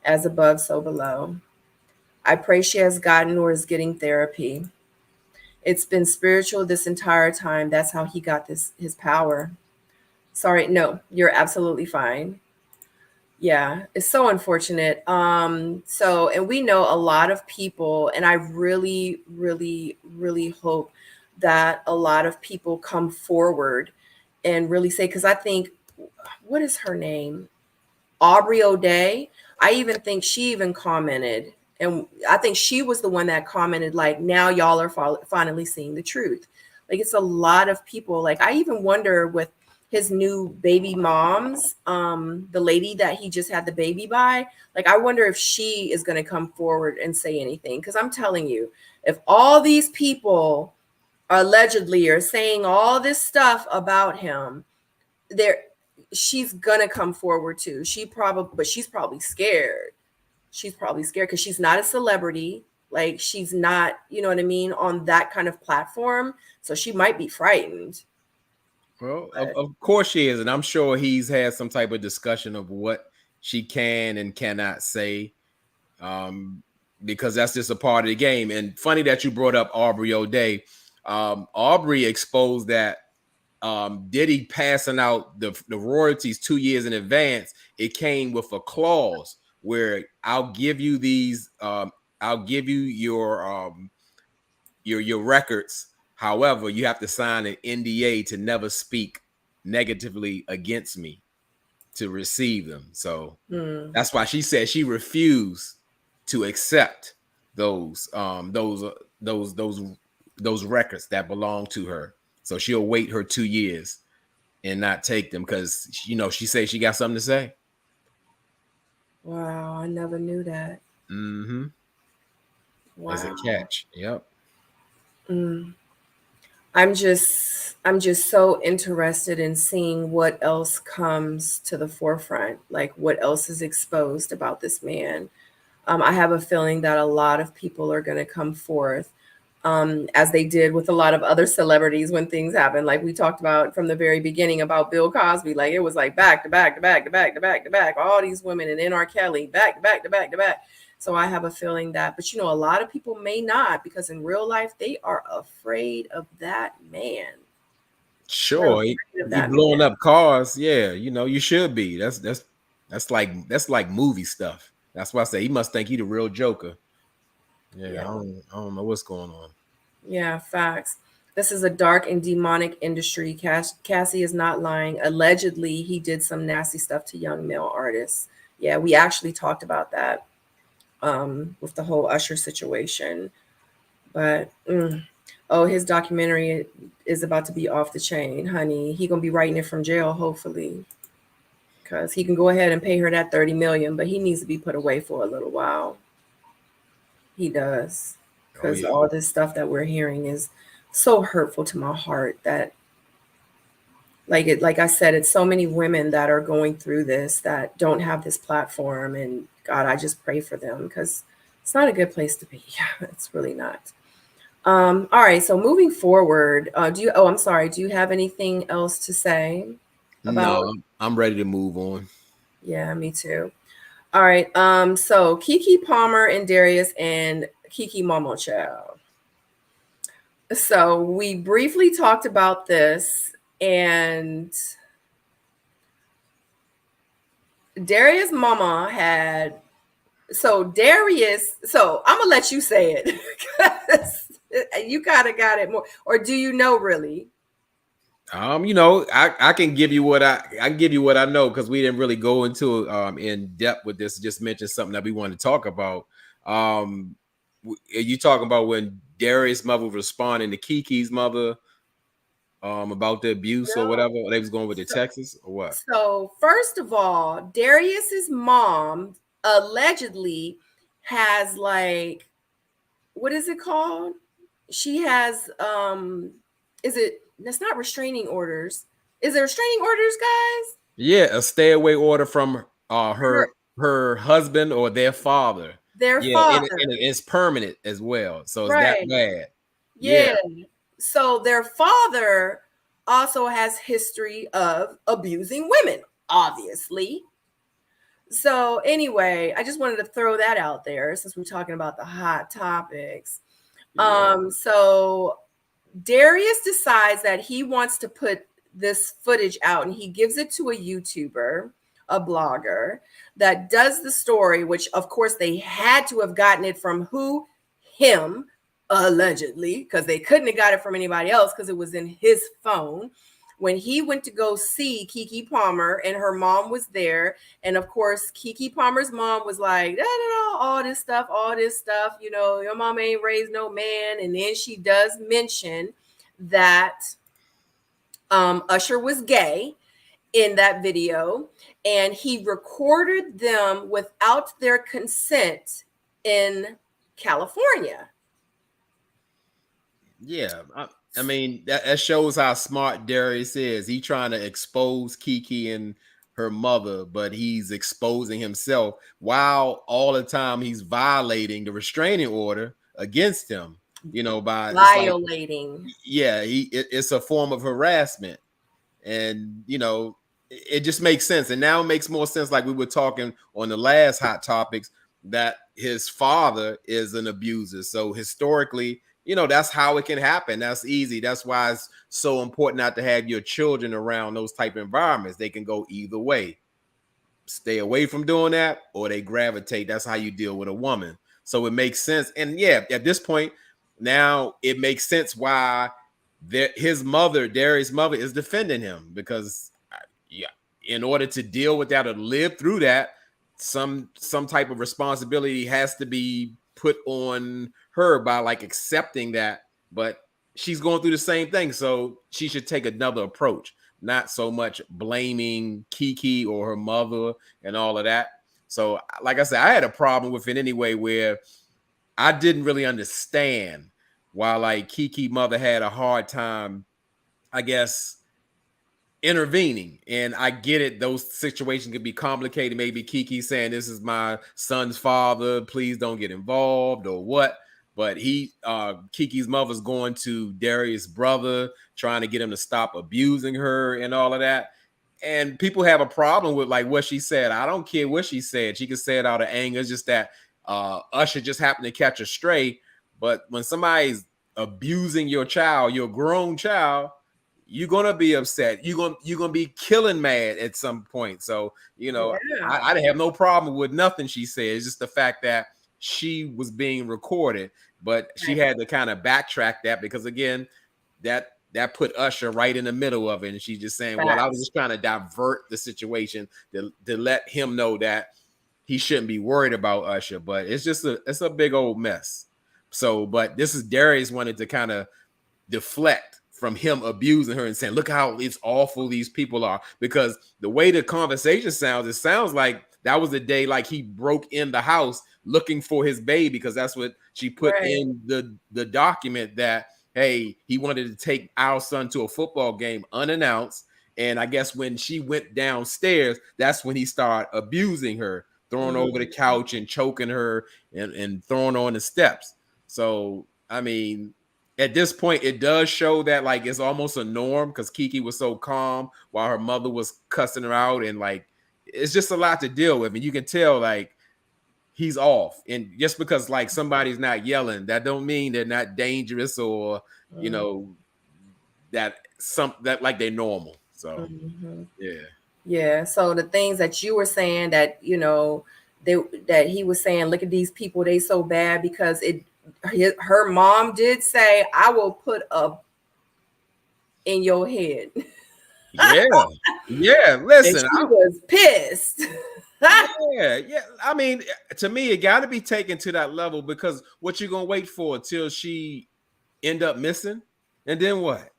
As above, so below. I pray she has gotten or is getting therapy. It's been spiritual this entire time. That's how he got his power. Sorry, no, you're absolutely fine. Yeah, it's so unfortunate. And we know a lot of people, and I really, really, really hope that a lot of people come forward and really say, because I think, what is her name? Aubrey O'Day. I even think she even commented, and I think she was the one that commented, like, now y'all are finally seeing the truth. Like, it's a lot of people. Like, I even wonder with his new baby moms, the lady that he just had the baby by, like, I wonder if she is going to come forward and say anything. Because I'm telling you, if all these people allegedly are saying all this stuff about him, she's gonna come forward too. But she's probably scared. She's probably scared because she's not a celebrity. Like, she's not, you know what I mean, on that kind of platform. So she might be frightened. Well, of course she is, and I'm sure he's had some type of discussion of what she can and cannot say, because that's just a part of the game. And funny that you brought up Aubrey O'Day. Aubrey exposed that Diddy passing out the royalties 2 years in advance. It came with a clause where I'll give you these, I'll give you your records. However, you have to sign an NDA to never speak negatively against me to receive them. So that's why she said she refused to accept those records that belong to her. So she'll wait her 2 years and not take them, because you know she says she got something to say. Wow, I never knew that. Mm-hmm. Wow. As a catch. Yep. I'm just so interested in seeing what else comes to the forefront, like what else is exposed about this man. I have a feeling that a lot of people are going to come forth, as they did with a lot of other celebrities when things happen. Like we talked about from the very beginning about Bill Cosby, like it was like back to back to back to back to back to back, all these women, and then R. Kelly back to back to back to back. So I have a feeling that, but a lot of people may not, because in real life they are afraid of that man. Sure, he blowing up cars. Yeah, you should be. That's like movie stuff. That's why I say he must think he the real Joker. Yeah. I don't know what's going on. Yeah, facts. This is a dark and demonic industry. Cassie is not lying. Allegedly, he did some nasty stuff to young male artists. Yeah, we actually talked about that with the whole Usher situation. But oh, his documentary is about to be off the chain, honey. He gonna be writing it from jail, hopefully, because he can go ahead and pay her that 30 million, but he needs to be put away for a little while. He does, Oh because yeah. all this stuff that we're hearing is so hurtful to my heart that like I said, it's so many women that are going through this that don't have this platform, and God, I just pray for them because it's not a good place to be. It's really not. All right, so moving forward, I'm sorry, do you have anything else to say about? No, I'm ready to move on. Yeah, me too. All right, so Kiki Palmer and Darius and Kiki Momo Chow. So we briefly talked about this, and Darius' mama had, so Darius, so I'm gonna let you say it because you kind of got it more, or do you know really? I can give you what I can give you what I know, because we didn't really go into in depth with this. Just mention something that we want to talk about. Are you talking about when Darius' mother was responding to Kiki's mother about the abuse or whatever? They was going with the Texas or what? So first of all, Darius's mom allegedly has like, what is it called? She has is it, that's not restraining orders. Is it restraining orders, guys? Yeah, a stay away order from Her, her husband or their father. their Yeah, father. and it's permanent as well. So it's that Right. bad. Yeah. Yeah. So their father also has history of abusing women, obviously. So anyway, I just wanted to throw that out there since we're talking about the hot topics. Yeah. So Darius decides that he wants to put this footage out, and he gives it to a YouTuber, a blogger that does the story, which of course they had to have gotten it from who? Him, allegedly, because they couldn't have got it from anybody else because it was in his phone. When he went to go see Kiki Palmer and her mom was there, and of course Kiki Palmer's mom was like, da, da, da, all this stuff, you know, your mom ain't raised no man. And then she does mention that Usher was gay in that video, and he recorded them without their consent in California. Yeah. I mean, that shows how smart Darius is. He trying to expose Kiki and her mother, but he's exposing himself while all the time he's violating the restraining order against him. By it's like, Violating. yeah, it's a form of harassment. And it just makes sense. And now it makes more sense, like we were talking on the last hot topics, that his father is an abuser. So historically, that's how it can happen. That's easy. That's why it's so important not to have your children around those type of environments. They can go either way. Stay away from doing that, or they gravitate. That's how you deal with a woman. So it makes sense. And yeah, at this point now, it makes sense why his mother, Darius' mother, is defending him, because yeah, in order to deal with that or live through that, some type of responsibility has to be put on her by like accepting that. But she's going through the same thing, so she should take another approach, not so much blaming Kiki or her mother and all of that. So like I said, I had a problem with it anyway, where I didn't really understand why like Kiki mother had a hard time, I guess, intervening. And I get it, those situations can be complicated. Maybe Kiki saying, this is my son's father, please don't get involved, or what. But Kiki's mother's going to Darius' brother, trying to get him to stop abusing her and all of that. And people have a problem with like what she said. I don't care what she said. She could say it out of anger. It's just that Usher just happened to catch a stray. But when somebody's abusing your child, your grown child, you're gonna be upset. You're gonna be killing mad at some point. So Yeah. I didn't have no problem with nothing she said. It's just the fact that she was being recorded, but she had to kind of backtrack that, because again, that put Usher right in the middle of it. And she's just saying, well, I was just trying to divert the situation to let him know that he shouldn't be worried about Usher. But it's a big old mess. So, but this is Darius wanted to kind of deflect from him abusing her and saying, look how it's awful these people are. Because the way the conversation sounds, it sounds like that was the day like he broke in the house looking for his baby, because that's what she put in the document, that, hey, he wanted to take our son to a football game unannounced. And I guess when she went downstairs, that's when he started abusing her, throwing over the couch and choking her and throwing on the steps. So, I mean, at this point, it does show that like it's almost a norm, because Kiki was so calm while her mother was cussing her out, and like it's just a lot to deal with. And you can tell like he's off. And just because like somebody's not yelling, that don't mean they're not dangerous, or you know, that like they're normal. So yeah. So the things that you were saying, that you know, that he was saying, look at these people, they so bad, because her mom did say, I will put a in your head. Yeah. Listen, I was pissed. yeah. I mean, to me, it got to be taken to that level, because what you gonna wait for till she end up missing, and then what?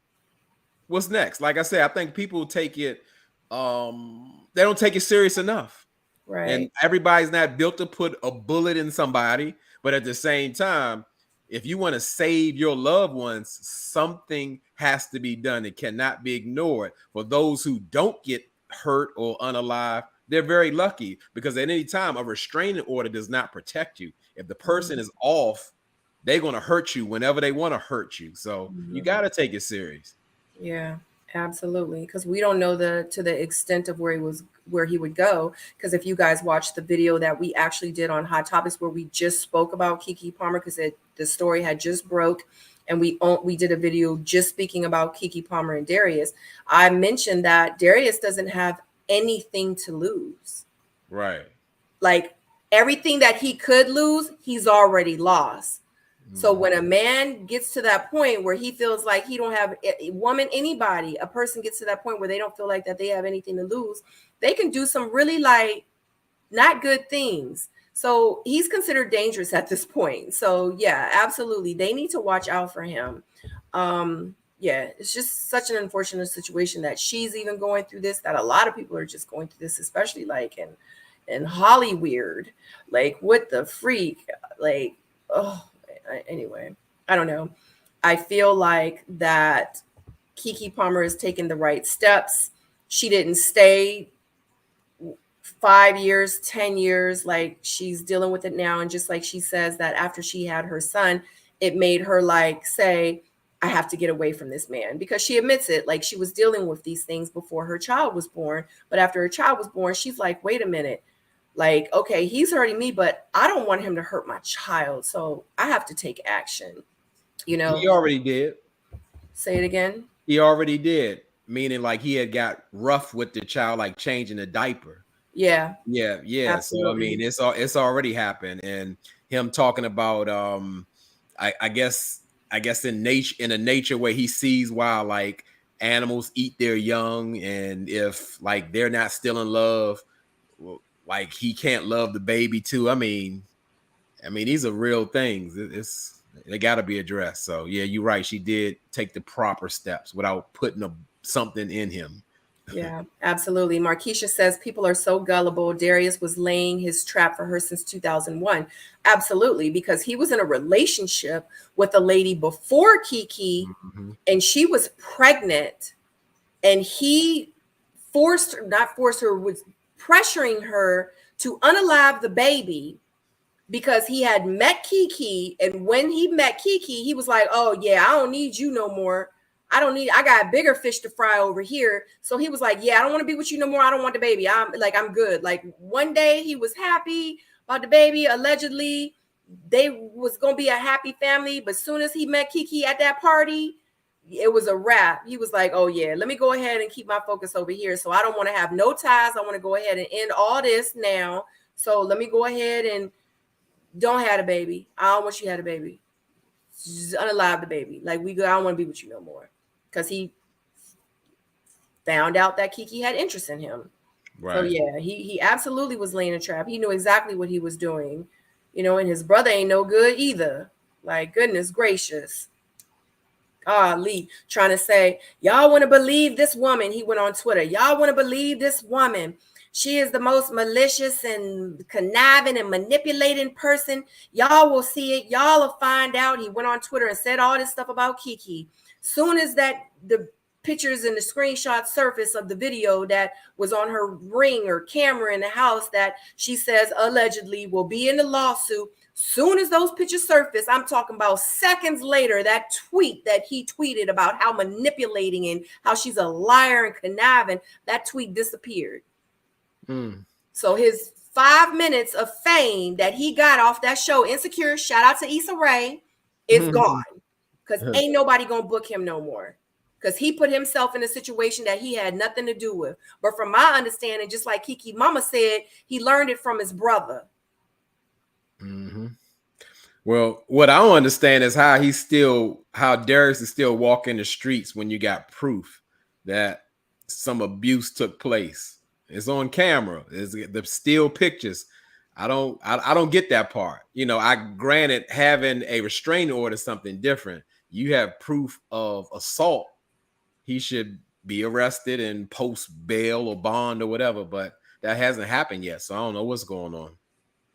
What's next? Like I said, I think people take it, they don't take it serious enough. Right. And everybody's not built to put a bullet in somebody, but at the same time, if you want to save your loved ones, something has to be done. It cannot be ignored. For those who don't get hurt or unalive, they're very lucky, because at any time a restraining order does not protect you. If the person is off, they're going to hurt you whenever they want to hurt you. So you got to take it serious. Yeah, absolutely. Because we don't know to the extent of where he would go. Because if you guys watched the video that we actually did on Hot Topics, where we just spoke about Kiki Palmer, because the story had just broke, and we did a video just speaking about Kiki Palmer and Darius. I mentioned that Darius doesn't have anything to lose. Right. Like everything that he could lose, he's already lost. So when a man gets to that point where he feels like he don't have a woman, anybody, a person gets to that point where they don't feel like that they have anything to lose, they can do some really like not good things. So he's considered dangerous at this point. So yeah, absolutely. They need to watch out for him. Yeah, it's just such an unfortunate situation that she's even going through this, that a lot of people are just going through this, especially like in Hollywood. Like what the freak? Like, oh, anyway, I don't know. I feel like that Kiki Palmer has taken the right steps. She didn't stay 5 years, 10 years, like she's dealing with it now. And just like she says that after she had her son, it made her like say, I have to get away from this man, because she admits it. Like she was dealing with these things before her child was born. But after her child was born, she's like, wait a minute. Like, okay, he's hurting me, but I don't want him to hurt my child. So I have to take action. You know, he already did. Say it again. He already did. Meaning like he had got rough with the child, like changing the diaper. Yeah. Absolutely. So I mean, it's already happened. And him talking about I guess in a nature where he sees why like animals eat their young, and if like they're not still in love, well, like he can't love the baby too. I mean, these are real things. They got to be addressed. So yeah, you're right. She did take the proper steps without putting something in him. Yeah, absolutely. Markeisha says people are so gullible. Darius was laying his trap for her since 2001. Absolutely, because he was in a relationship with a lady before Kiki, and she was pregnant, and he was pressuring her to unalive the baby because he had met Kiki. And when he met Kiki, he was like, oh yeah, I don't need you no more. I got bigger fish to fry over here. So he was like, yeah, I don't want to be with you no more. I don't want the baby. I'm good. Like one day he was happy about the baby. Allegedly, they was going to be a happy family. But soon as he met Kiki at that party, it was a wrap. He was like, oh yeah, let me go ahead and keep my focus over here. So I don't want to have no ties. I want to go ahead and end all this now. So let me go ahead and don't have a baby. I don't want you to have a baby. Just unalive the baby. Like I don't want to be with you no more. because he found out that Kiki had interest in him. Right. So yeah, he absolutely was laying a trap. He knew exactly what he was doing, you know, and his brother ain't no good either. Like, goodness gracious. Golly, trying to say, y'all want to believe this woman. He went on Twitter. Y'all want to believe this woman. She is the most malicious and conniving and manipulating person. Y'all will see it. Y'all will find out. He went on Twitter and said all this stuff about Kiki. Soon as the pictures and the screenshot surface of the video that was on her ring or camera in the house that she says allegedly will be in the lawsuit. Soon as those pictures surface, I'm talking about seconds later, that tweet that he tweeted about how manipulating and how she's a liar and conniving, that tweet disappeared. So his 5 minutes of fame that he got off that show, Insecure, shout out to Issa Rae, is gone. Because ain't nobody gonna book him no more. Because he put himself in a situation that he had nothing to do with. But from my understanding, just like Kiki Mama said, he learned it from his brother. Well, what I don't understand is how Darius is still walking the streets when you got proof that some abuse took place. It's on camera. It's the still pictures. I don't get that part. You know, granted, having a restraining order is something different. You have proof of assault. He should be arrested and post bail or bond or whatever, but that hasn't happened yet. So I don't know what's going on.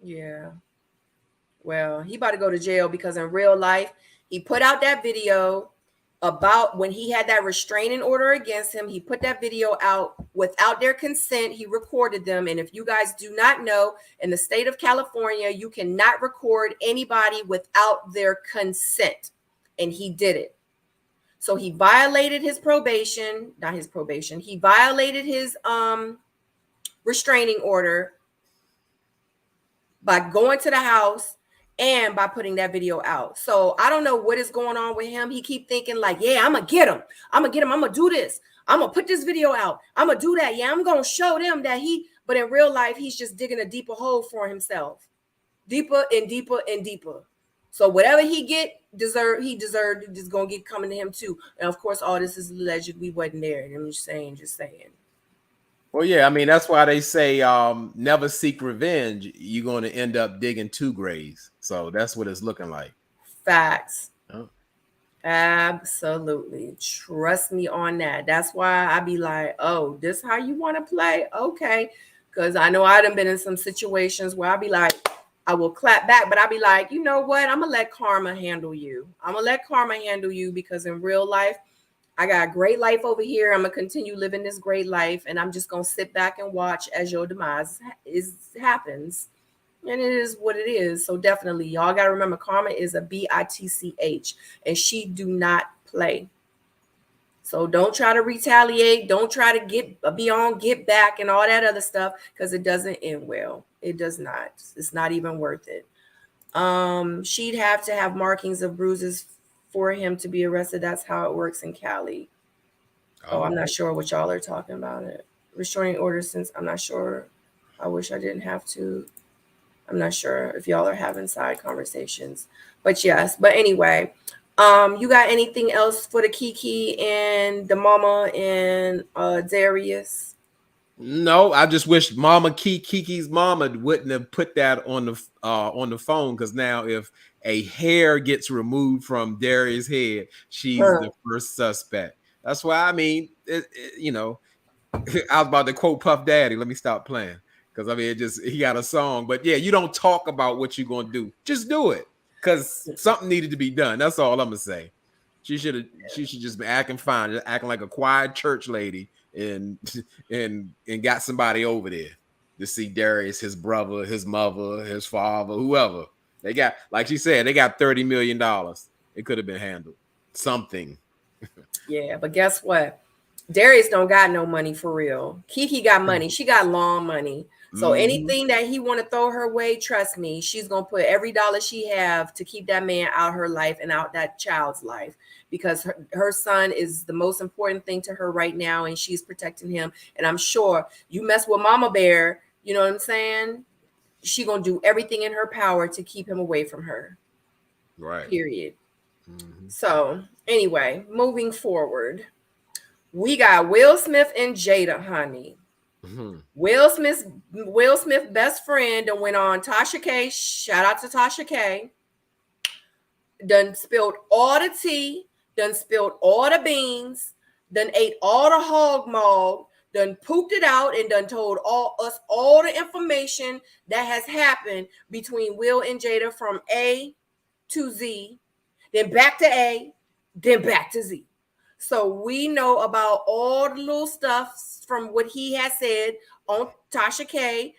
Yeah. Well, he about to go to jail because in real life, he put out that video about when he had that restraining order against him. He put that video out without their consent. He recorded them. And if you guys do not know, in the state of California, you cannot record anybody without their consent. And he did it. So he violated his probation, not his probation. He violated his restraining order by going to the house and by putting that video out. So I don't know what is going on with him. He keep thinking like, yeah, I'm going to get him. I'm going to do this. I'm going to put this video out. I'm going to do that. Yeah, I'm going to show them that but in real life, he's just digging a deeper hole for himself. Deeper and deeper and deeper. So whatever he deserved is going to get coming to him too. And of course, all this is alleged. We wasn't there. I'm just saying. Well, yeah, I mean, that's why they say never seek revenge. You're going to end up digging 2 graves. So that's what it's looking like. Facts. Oh. Absolutely. Trust me on that. That's why I be like, oh, this how you want to play? Okay. Because I know I done been in some situations where I be like, I will clap back, but I be like, you know what? I'm going to let karma handle you. Because in real life, I got a great life over here. I'm going to continue living this great life. And I'm just going to sit back and watch as your demise happens. And it is what it is. So definitely, y'all got to remember, karma is a bitch. And she do not play. So don't try to retaliate. Don't try to get back and all that other stuff. Because it doesn't end well. It does not. It's not even worth it. She'd have to have markings of bruises for him to be arrested. That's how it works in Cali. Oh, I'm not sure what y'all are talking about. It restraining order, since I'm not sure. I wish I didn't have to. I'm not sure if y'all are having side conversations, but yes. But anyway, you got anything else for the Kiki and the mama and Darius? No, I just wish Kiki's mama wouldn't have put that on the phone, because now if a hair gets removed from Darius' head, she's the first suspect. That's why, I mean, you know, I was about to quote Puff Daddy. Let me stop playing, because I mean, he got a song. But yeah, you don't talk about what you're gonna do. Just do it, because something needed to be done. That's all I'm gonna say. She should just be acting fine, just acting like a quiet church lady, and got somebody over there to see Darius, his brother, his mother, his father, whoever. They got, like she said, they got $30 million. It could have been handled. Something. Yeah, but guess what? Darius don't got no money for real. Kiki got money. She got long money. So anything that he want to throw her way, trust me, she's going to put every dollar she have to keep that man out her life and out that child's life, because her son is the most important thing to her right now, and she's protecting him. And I'm sure you mess with Mama Bear, you know what I'm saying? She going to do everything in her power to keep him away from her. Right. Period. Mm-hmm. So anyway, moving forward, we got Will Smith and Jada, honey. Mm-hmm. Will Smith best friend that went on Tasha K. Shout out to Tasha K. Done spilled all the tea, done spilled all the beans, done ate all the hog maw, done pooped it out, and done told all the information that has happened between Will and Jada from A to Z, then back to A, then back to Z. So we know about all the little stuff from what he has said on Tasha K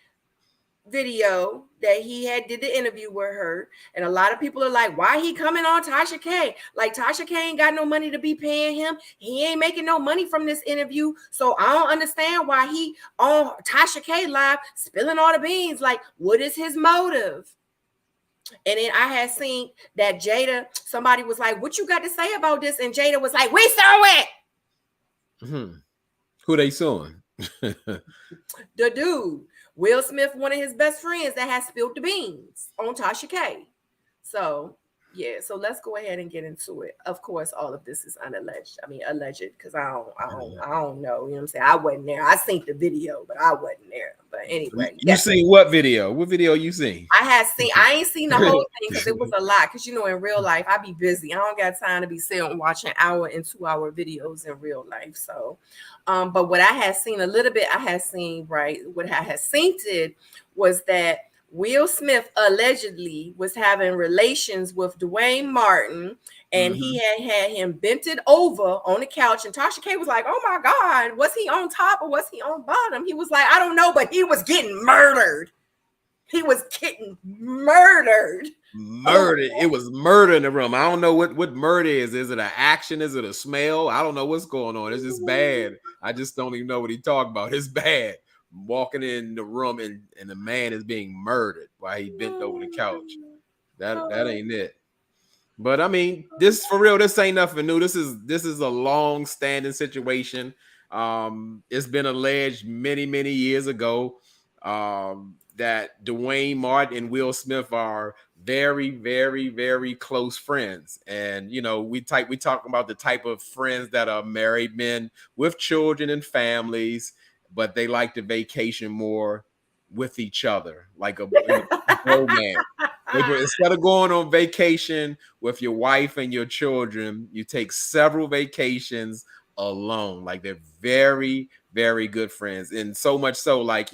video that he had did the interview with her, and a lot of people are like, why he coming on Tasha K? Like, Tasha K ain't got no money to be paying him. He ain't making no money from this interview, so I don't understand why he on Tasha K live spilling all the beans. Like, what is his motive? And then I had seen that Jada, somebody was like, what you got to say about this? And Jada was like, we saw it. Mm-hmm. Who they suing? The dude, Will Smith, one of his best friends that has spilled the beans on Tasha K. So yeah, so let's go ahead and get into it. Of course, all of this is unalleged. I mean, alleged, because I don't know. You know what I'm saying? I wasn't there. I seen the video, but I wasn't there. But anyway, You seen what video? What video you seen? I ain't seen the whole thing because it was a lot. Because in real life, I be busy. I don't got time to be sitting watching hour and 2 hour videos in real life. So, but what I had seen a little bit, what I had seen was that Will Smith allegedly was having relations with Dwayne Martin, and he had him bented over on the couch. And Tasha K was like, "Oh my God, was he on top or was he on bottom?" He was like, "I don't know, but he was getting murdered. He was getting murdered." Murder. It was murder in the room. I don't know what murder is. Is it an action? Is it a smell? I don't know what's going on. It's just bad. I just don't even know what he talking about. It's bad. Walking in the room and the man is being murdered while he bent over the couch. That ain't it. But I mean, this for real. This ain't nothing new. This is a long standing situation. It's been alleged many years ago that Dwayne Martin and Will Smith are very close friends. And we talk about the type of friends that are married men with children and families, but they like to vacation more with each other, like a romance. Instead of going on vacation with your wife and your children, you take several vacations alone. Like, they're very good friends. And so much so, like,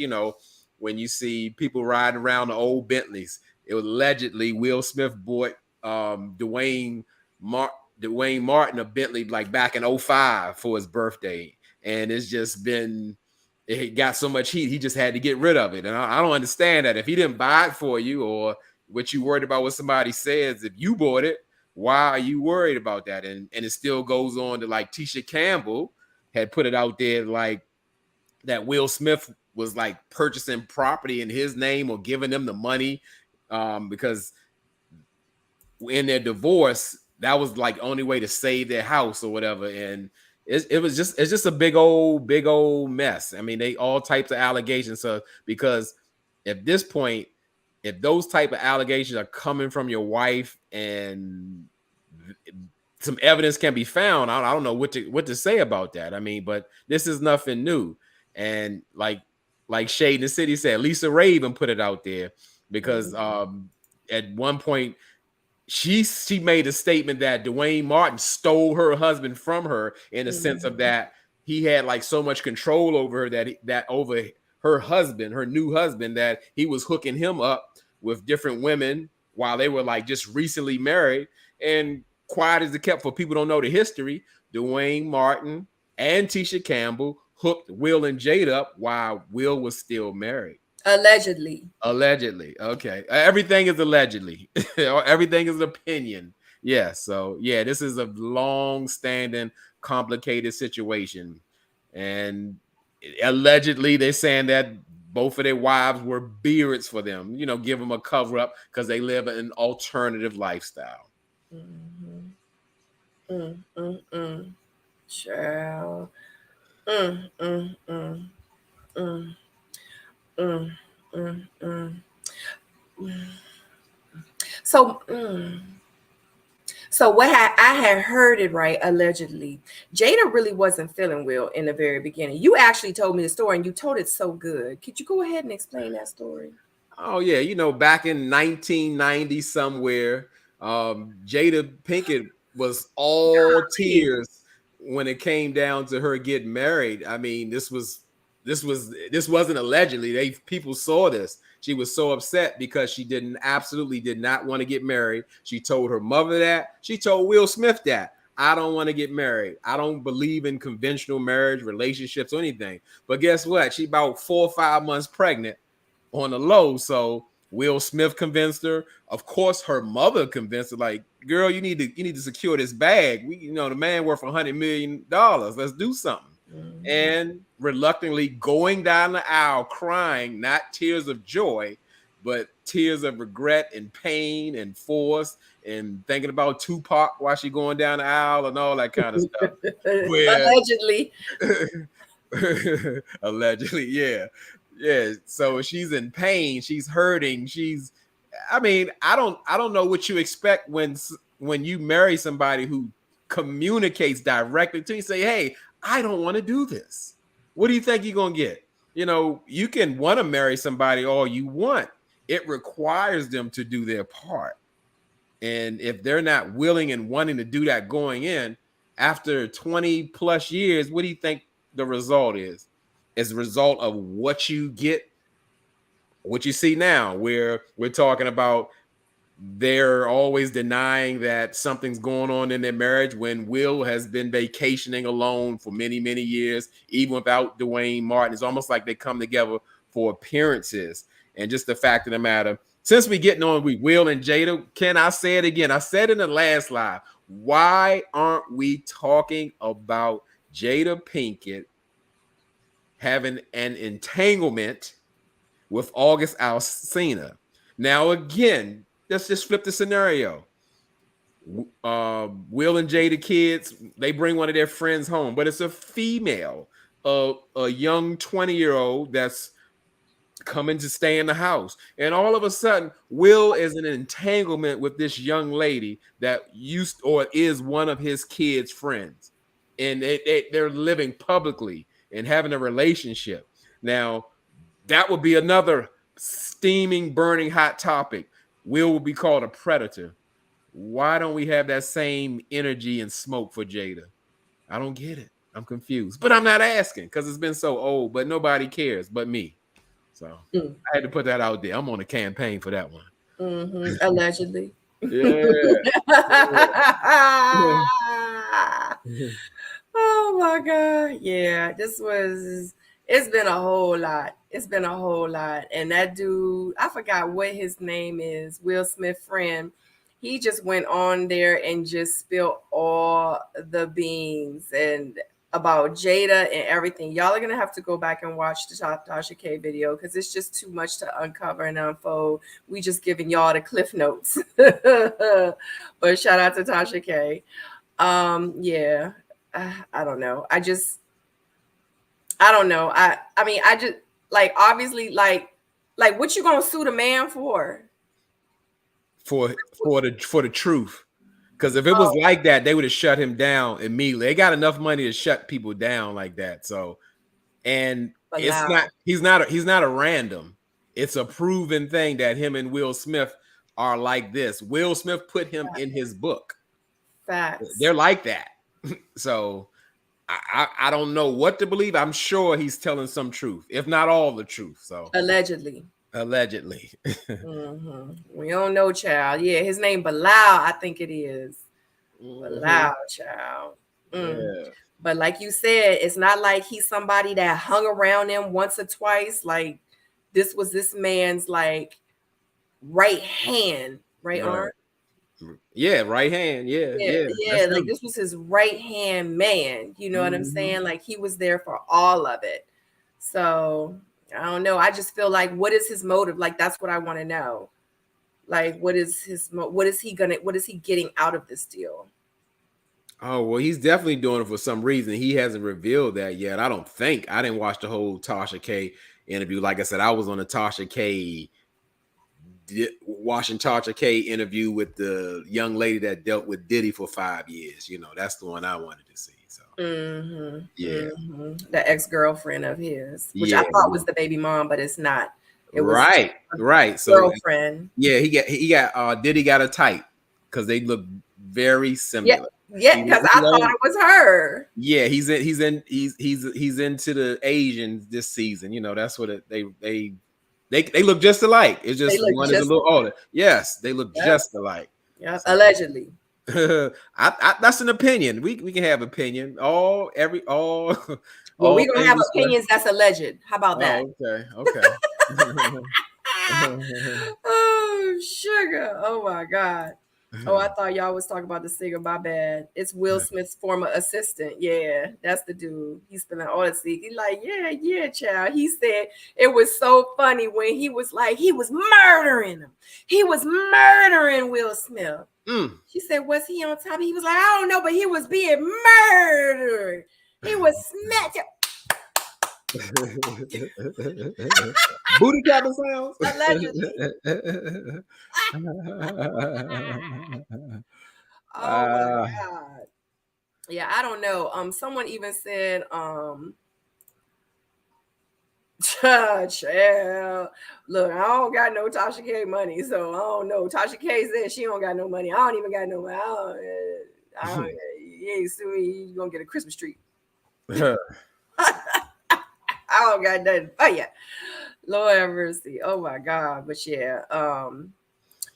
when you see people riding around the old Bentleys, it was allegedly Will Smith bought Dwayne Martin a Bentley like back in 05 for his birthday. And it got so much heat, he just had to get rid of it. And I don't understand that. If he didn't buy it for you, or what you worried about what somebody says, if you bought it, why are you worried about that? And it still goes on to, like, Tisha Campbell had put it out there, like, that Will Smith was like purchasing property in his name or giving them the money because in their divorce, that was like only way to save their house or whatever. And it's just a big old mess. I mean, they all types of allegations. So because at this point, if those type of allegations are coming from your wife and some evidence can be found, I don't know what to say about that. I mean, but this is nothing new. And like Shade in the City said, Lisa Raven put it out there because at one point she made a statement that Dwayne Martin stole her husband from her, in the sense of that he had like so much control over her that over her husband, her new husband, that he was hooking him up with different women while they were like just recently married. And quiet as it kept, for people don't know the history, Dwayne Martin and Tisha Campbell hooked Will and Jada up while Will was still married. Allegedly. Okay. Everything is allegedly. Everything is an opinion. Yeah. So yeah, this is a long-standing, complicated situation. And allegedly they're saying that both of their wives were beards for them, give them a cover up because they live an alternative lifestyle. Child. So what I had heard it right, allegedly. Jada really wasn't feeling Will in the very beginning. You actually told me the story and you told it so good. Could you go ahead and explain that story? Oh yeah, back in 1990 somewhere, Jada Pinkett was all Golly. tears when it came down to her getting married. I mean, this wasn't allegedly. People saw this. She was so upset because she absolutely did not want to get married. She told her mother that. She told Will Smith that. I don't want to get married. I don't believe in conventional marriage, relationships, or anything. But guess what? She about 4 or 5 months pregnant on the low. So Will Smith convinced her. Of course, her mother convinced her, like, girl, you need to secure this bag. The man worth $100 million. Let's do something. Mm-hmm. And reluctantly going down the aisle, crying, not tears of joy, but tears of regret and pain and force, and thinking about Tupac while she going down the aisle and all that kind of stuff. Allegedly. Allegedly, yeah. Yeah, so she's in pain, she's hurting, I don't know what you expect when you marry somebody who communicates directly to you, say, hey, I don't want to do this. What do you think you're going to get? You can want to marry somebody all you want. It requires them to do their part. And if they're not willing and wanting to do that going in, after 20 plus years, what do you think the result is? As a result of what you get, what you see now, where we're talking about they're always denying that something's going on in their marriage when Will has been vacationing alone for many, many years, even without Dwayne Martin. It's almost like they come together for appearances. And just the fact of the matter, since we're getting on with Will and Jada, can I say it again? I said in the last live, why aren't we talking about Jada Pinkett having an entanglement with August Alsina? Now, again, let's just flip the scenario. Will and Jada kids, they bring one of their friends home, but it's a female, a young 20-year-old that's coming to stay in the house. And all of a sudden, Will is in an entanglement with this young lady that used or is one of his kids' friends. And they're living publicly and having a relationship. Now, that would be another steaming, burning hot topic. Will be called a predator. Why don't we have that same energy and smoke for Jada? I don't get it. I'm confused. But I'm not asking because it's been so old, but nobody cares but me. So I had to put that out there. I'm on a campaign for that one. Mm-hmm. Allegedly. Yeah. Oh my God. Yeah, it's been a whole lot. It's been a whole lot. And that dude, I forgot what his name is, Will Smith friend. He just went on there and just spilled all the beans and about Jada and everything. Y'all are gonna have to go back and watch the Tasha K video because it's just too much to uncover and unfold. We just giving y'all the cliff notes. But shout out to Tasha K. Yeah. I don't know. I don't know. I mean, I just like obviously like what you gonna sue the man for? For the truth. Because if it was like that, they would have shut him down immediately. They got enough money to shut people down like that. So, and it's not he's not a random. It's a proven thing that him and Will Smith are like this. Will Smith put him in his book. Facts. They're like that. So I don't know what to believe. I'm sure he's telling some truth, if not all the truth. So allegedly. Mm-hmm. We don't know, child. Yeah, his name Bilal, I think it is. Bilal, child. Yeah. But like you said, it's not like he's somebody that hung around him once or twice. Like this was this man's like right hand, right arm. Yeah, right hand. Yeah. Like this was his right hand man. You know what I'm saying? Like he was there for all of it. So I don't know. I just feel like, what is his motive? Like that's what I want to know. Like, what is he getting out of this deal? Oh, well, he's definitely doing it for some reason. He hasn't revealed that yet. I didn't watch the whole Tasha K interview. Like I said, I was on the Tasha K watching Tasha K interview with the young lady that dealt with Diddy for 5 years. You know, that's the one I wanted to see. So yeah, the ex-girlfriend of his, which I yeah, thought was the baby mom, but it's not. It was right. So girlfriend. yeah, he got Diddy got a type because they look very similar. Yeah, because I thought it was her. Yeah, he's into the Asians this season. You know, that's what they look just alike. It's just one is a little older. Yes, they look just alike. Yeah, so, allegedly. That's an opinion. We can have opinion. Well, we're gonna have opinions that's alleged. How about that? Okay. Oh, sugar. Oh my God. Oh, I thought y'all was talking about the singer. My bad. It's Will Smith's former assistant. Yeah, that's the dude. He's spilling all the secrets. He's like, yeah, child. He said it was so funny when he was like, he was murdering him. He was murdering Will Smith. She said, was he on top? He was like, I don't know, but he was being murdered. He was smacked. Booty clapping sounds. Allegedly. Oh my God. Yeah, I don't know. Someone even said, child, look, I don't got no Tasha K money, so I don't know. Tasha K said she don't got no money. I don't even got no money. You ain't suing me, you gonna get a Christmas tree. I don't got nothing. Oh yeah, Lord have mercy. Oh my God. But yeah,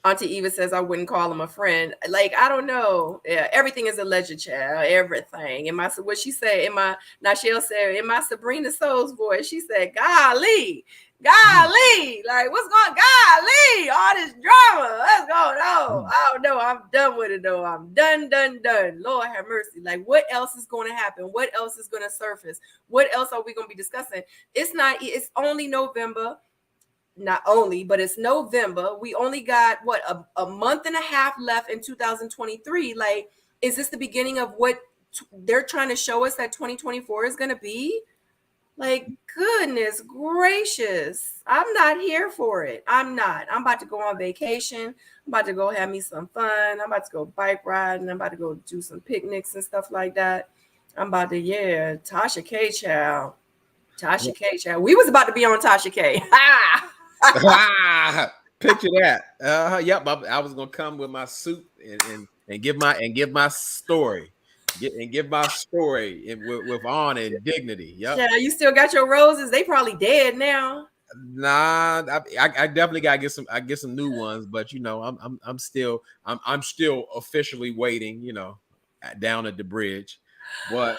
Auntie Eva says I wouldn't call him a friend. Like, I don't know. Yeah, everything is alleged, child. Everything. What she said Nashelle said in my Sabrina Seoul's voice, she said, golly, like what's going, golly, all this drama, what's going on? I don't know. I'm done with it though. I'm done. Lord have mercy. Like, what else is going to happen? What else is going to surface? What else are we going to be discussing? It's only November. Not only, but it's November. We only got a month and a half left in 2023. Like, is this the beginning of what they're trying to show us that 2024 is going to be? Like, goodness gracious. I'm not here for it. I'm not. I'm about to go on vacation. I'm about to go have me some fun. I'm about to go bike riding. I'm about to go do some picnics and stuff like that. I'm about to, Tasha K, child. We was about to be on Tasha K. Picture that. Yep. I was gonna come with my suit and give my story. Give my story with honor and dignity. Yep. Yeah, you still got your roses. They probably dead now. Nah, I definitely gotta get some new ones, but you know, I'm still officially waiting, you know, down at the bridge. But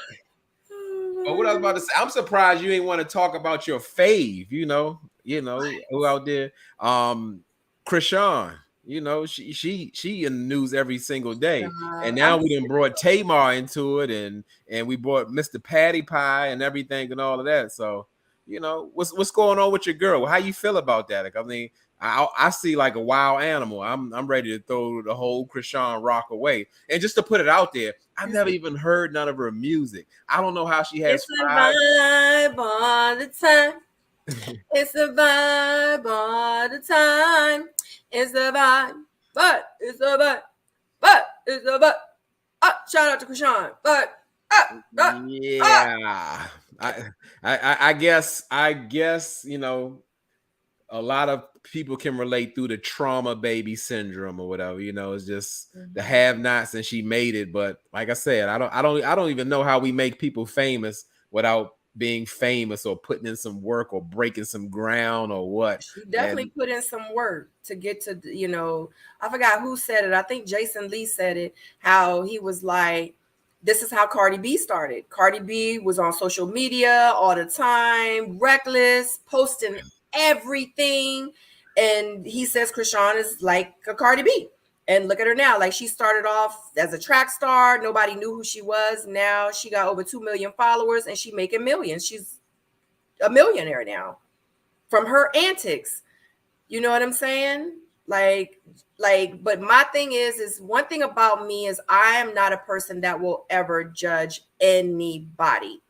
what I was about to say, I'm surprised you ain't want to talk about your fave, you know who out there. Chrisean, you know, she in the news every single day. And now we done brought Tamar into it, and we brought Mr. Patty Pie and everything and all of that. So, you know, what's going on with your girl? How you feel about that? Like, I mean, I see like a wild animal. I'm ready to throw the whole Chrisean Rock away. And just to put it out there, I've never even heard none of her music. I don't know how she has. It's a vibe all the time. It's a vibe all the time. It's a vibe, but it's a vibe, but it's a vibe. Shout out to Chrisean, but yeah. I guess you know, a lot of people can relate through the trauma baby syndrome or whatever. You know, it's just the have-nots, and she made it. But like I said, I don't even know how we make people famous without being famous or putting in some work or breaking some ground or what. She definitely put in some work to get to, you know, I forgot who said it. I think Jason Lee said it, how he was like, this is how Cardi B started. Cardi B was on social media all the time, reckless, posting everything. And he says Chrisean is like a Cardi B. And look at her now. Like, she started off as a track star. Nobody knew who she was. Now she got over 2 million followers and she making millions. She's a millionaire now from her antics. You know what I'm saying? Like, but my thing is one thing about me is I am not a person that will ever judge anybody.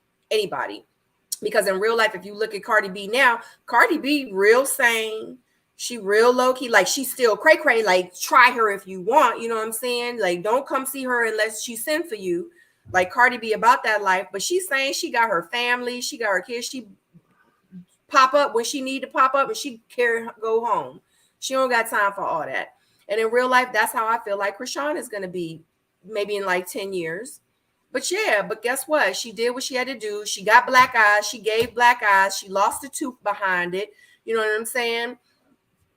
Because in real life, if you look at Cardi B now, Cardi B real sane. She real low key, like she's still cray cray. Like try her if you want, you know what I'm saying? Like don't come see her unless she send for you. Like Cardi B about that life, but she's saying she got her family, she got her kids. She pop up when she need to pop up, and she go home. She don't got time for all that. And in real life, that's how I feel like Chrisean is gonna be, maybe in like 10 years. But yeah, but guess what? She did what she had to do. She got black eyes. She gave black eyes. She lost a tooth behind it. You know what I'm saying?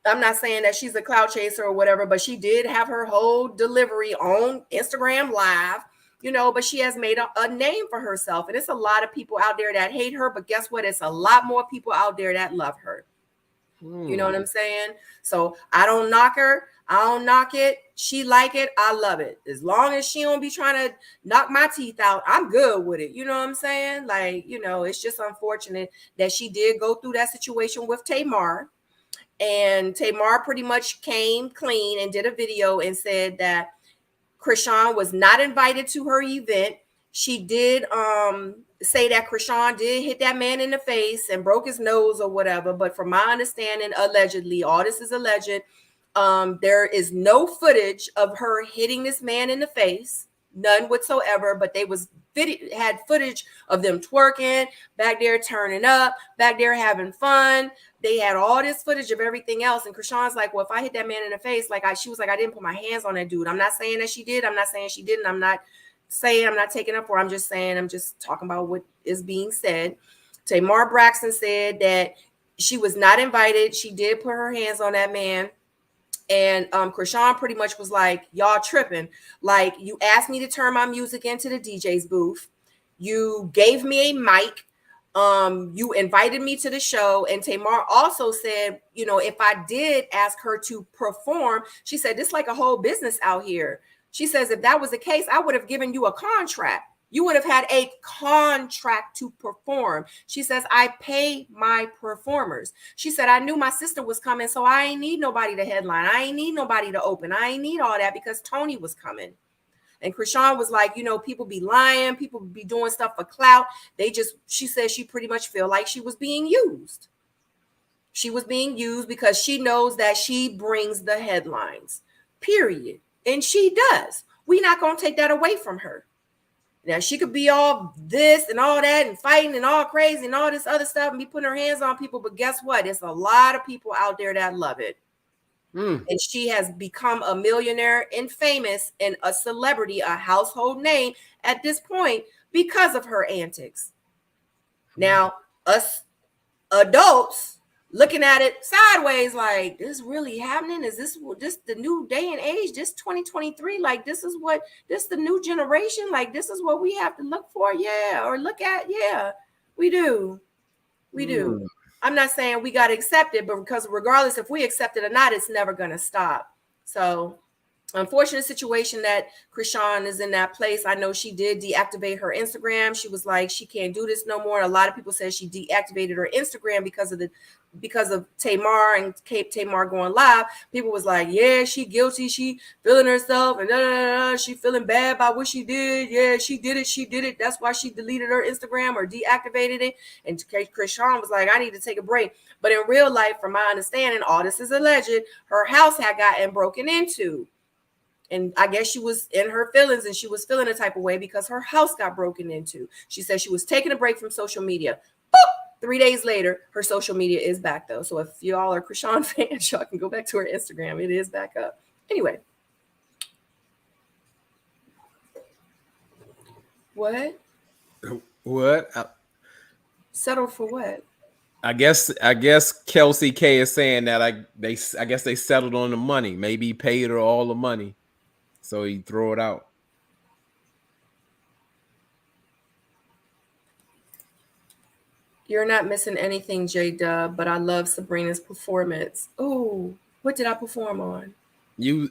I'm not saying that she's a clout chaser or whatever, but she did have her whole delivery on Instagram Live, you know, but she has made a name for herself. And it's a lot of people out there that hate her, but guess what? It's a lot more people out there that love her. You know what I'm saying? So I don't knock her. I don't knock it. She like it. I love it. As long as she don't be trying to knock my teeth out, I'm good with it. You know what I'm saying? Like, you know, it's just unfortunate that she did go through that situation with Tamar. And Tamar pretty much came clean and did a video and said that Chrisean was not invited to her event. She did say that Chrisean did hit that man in the face and broke his nose or whatever. But from my understanding, allegedly, all this is alleged. There is no footage of her hitting this man in the face, none whatsoever. But they had footage of them twerking back there, turning up, back there having fun. They had all this footage of everything else. And Chrisean's like, well, if I hit that man in the face, she was like, I didn't put my hands on that dude. I'm not saying that she did. I'm not saying she didn't. I'm not saying, I'm not taking up for, I'm just saying, I'm just talking about what is being said. Tamar Braxton said that she was not invited. She did put her hands on that man. And Chrisean pretty much was like, y'all tripping. Like, you asked me to turn my music into the DJ's booth. You gave me a mic. You invited me to the show. And Tamar also said, you know, if I did ask her to perform, she said, this is like a whole business out here. She says, if that was the case, I would have given you a contract. You would have had a contract to perform. She says, I pay my performers. She said, I knew my sister was coming, so I ain't need nobody to headline. I ain't need nobody to open. I ain't need all that because Tony was coming. And Chrisean was like, you know, people be lying. People be doing stuff for clout. She said she pretty much feel like she was being used. She was being used because she knows that she brings the headlines, period. And she does. We're not going to take that away from her. Now, she could be all this and all that and fighting and all crazy and all this other stuff and be putting her hands on people. But guess what? There's a lot of people out there that love it. And she has become a millionaire and famous and a celebrity, a household name at this point because of her antics. Now, us adults looking at it sideways like, this really happening? Is this the new day and age? This 2023? Like, this the new generation? Like, this is what we have to look for? Yeah. Or look at? Yeah, we do. We do. I'm not saying we got to accept it, but because regardless if we accept it or not, it's never going to stop. So unfortunate situation that Chrisean is in that place. I know she did deactivate her Instagram. She was like, she can't do this no more. A lot of people said she deactivated her Instagram because of Tamar and Tamar going live. People was like, yeah, she guilty. She feeling herself and she feeling bad about what she did. Yeah, she did it. She did it. That's why she deleted her Instagram or deactivated it. And Chrisean was like, I need to take a break. But in real life, from my understanding, all this is alleged. Her house had gotten broken into. And I guess she was in her feelings and she was feeling a type of way because her house got broken into. She said she was taking a break from social media. Boop! 3 days later, her social media is back, though. So if y'all are Chrisean fans, y'all can go back to her Instagram. It is back up. Anyway. What? What? Settled for what? I guess Kelsey K is saying that I guess they settled on the money. Maybe he paid her all the money, so he throw it out. You're not missing anything, Jdub, but I love Sabrina's performance. Oh, what did I perform on? You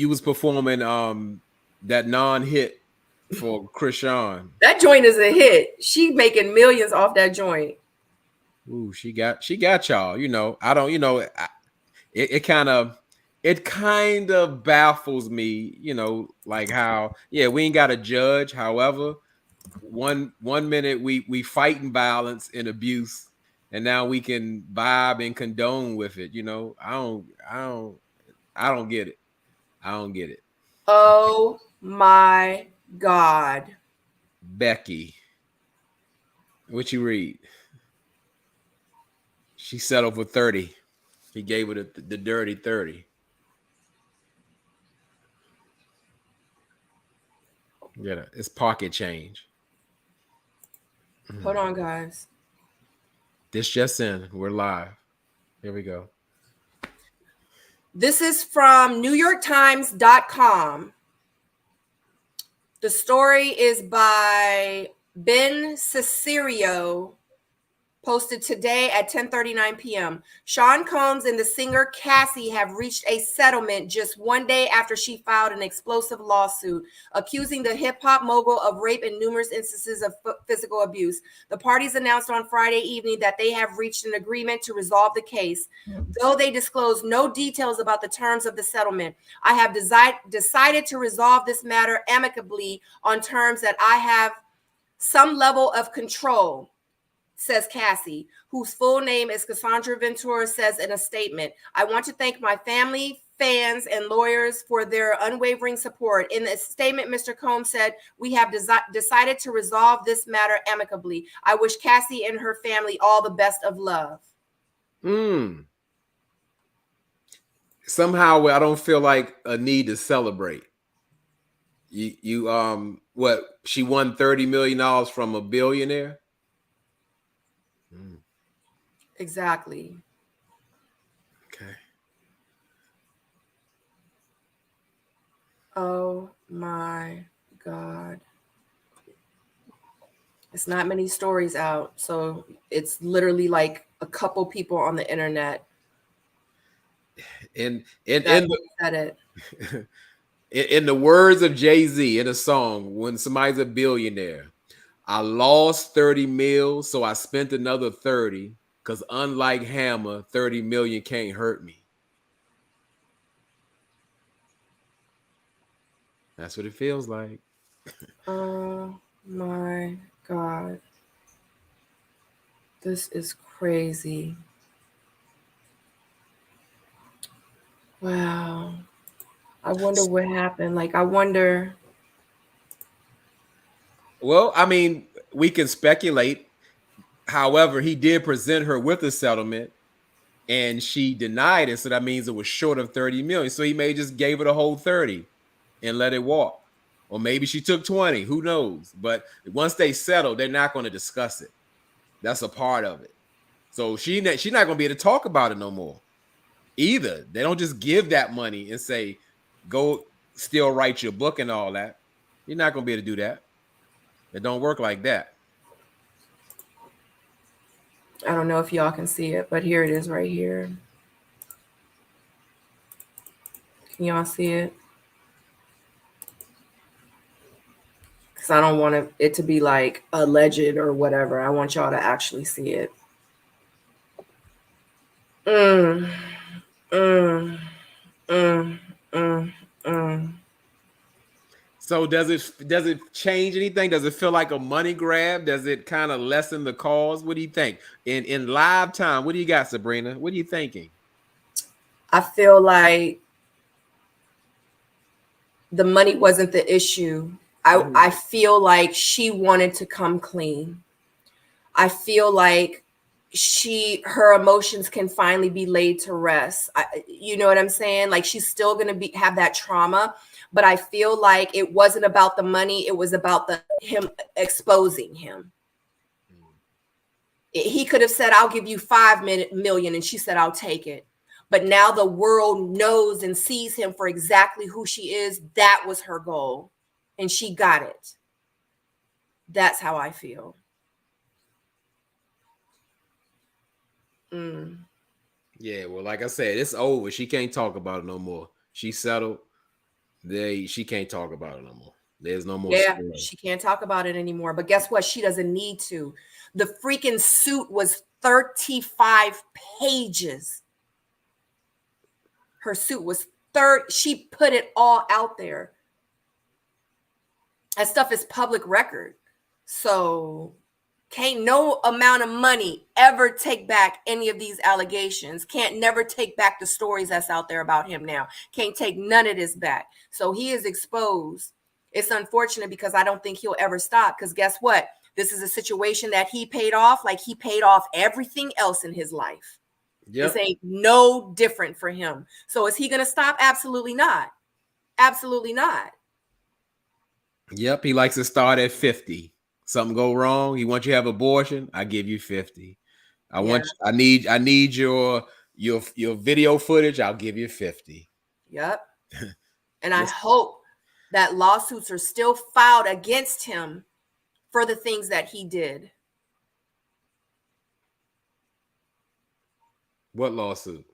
was performing that non-hit for Chrisean. That joint is a hit. She making millions off that joint. Ooh, she got y'all. You know, I don't. You know, it kind of baffles me. You know, like how we ain't got to judge. However, one minute we fighting violence and abuse, and now we can vibe and condone with it. You know, I don't get it. I don't get it. Oh my God. Becky, what you read? She settled for 30. He gave her the dirty 30. Yeah, it's pocket change. Hold on, guys. This just in. We're live. Here we go. This is from NewYorkTimes.com. The story is by Ben Cesario, posted today at 10:39 p.m. Sean Combs and the singer Cassie have reached a settlement just one day after she filed an explosive lawsuit accusing the hip-hop mogul of rape and numerous instances of physical abuse. The parties announced on Friday evening that they have reached an agreement to resolve the case. Though they disclosed no details about the terms of the settlement, I have decided to resolve this matter amicably on terms that I have some level of control, says Cassie, whose full name is Cassandra Ventura, says in a statement. I want to thank my family, fans, and lawyers for their unwavering support. In the statement, Mr. Combs said, we have decided to resolve this matter amicably. I wish Cassie and her family all the best of love. Somehow I don't feel like a need to celebrate. You what? She won $30 million from a billionaire? Exactly. Okay. Oh my God. It's not many stories out, so it's literally like a couple people on the internet. In the words of Jay-Z in a song, when somebody's a billionaire, I lost 30 mil, so I spent another 30, because unlike Hammer, 30 million can't hurt me. That's what it feels like. Oh my God. This is crazy. Wow. I wonder what happened. Like, I wonder. Well, I mean, we can speculate. However, he did present her with a settlement and she denied it. So that means it was short of 30 million. So he may just gave her the whole 30 and let it walk. Or maybe she took 20. Who knows? But once they settle, they're not going to discuss it. That's a part of it. So she's not going to be able to talk about it no more either. They don't just give that money and say, go still write your book and all that. You're not going to be able to do that. It don't work like that. I don't know if y'all can see it, but here it is right here. Can y'all see it? Because I don't want it to be like alleged or whatever. I want y'all to actually see it. So does it change anything? Does it feel like a money grab? Does it kind of lessen the cause? What do you think? In live time, what do you got, Sabrina? What are you thinking? I feel like the money wasn't the issue. I feel like she wanted to come clean. I feel like her emotions can finally be laid to rest. You know what I'm saying? Like, she's still going to have that trauma, but I feel like it wasn't about the money. It was about him exposing him. He could have said, I'll give you $5 million. And she said, I'll take it. But now the world knows and sees him for exactly who she is. That was her goal. And she got it. That's how I feel. Yeah, well, like I said, it's over. She can't talk about it no more. She settled. She can't talk about it no more. There's no more. Yeah, she can't talk about it anymore. But guess what? She doesn't need to. The freaking suit was 35 pages. Her suit was she put it all out there. That stuff is public record. So Can't no amount of money ever take back any of these allegations. Can't never take back the stories that's out there about him now. Can't take none of this back. So he is exposed. It's unfortunate because I don't think he'll ever stop. Because guess what? This is a situation that he paid off like he paid off everything else in his life. Yep. This ain't no different for him. So is he going to stop? Absolutely not. Absolutely not. Yep. He likes to start at 50. Something go wrong, he wants you to have abortion, I give you 50. I need your video footage, I'll give you 50. Yep. And I hope that lawsuits are still filed against him for the things that he did. What lawsuit?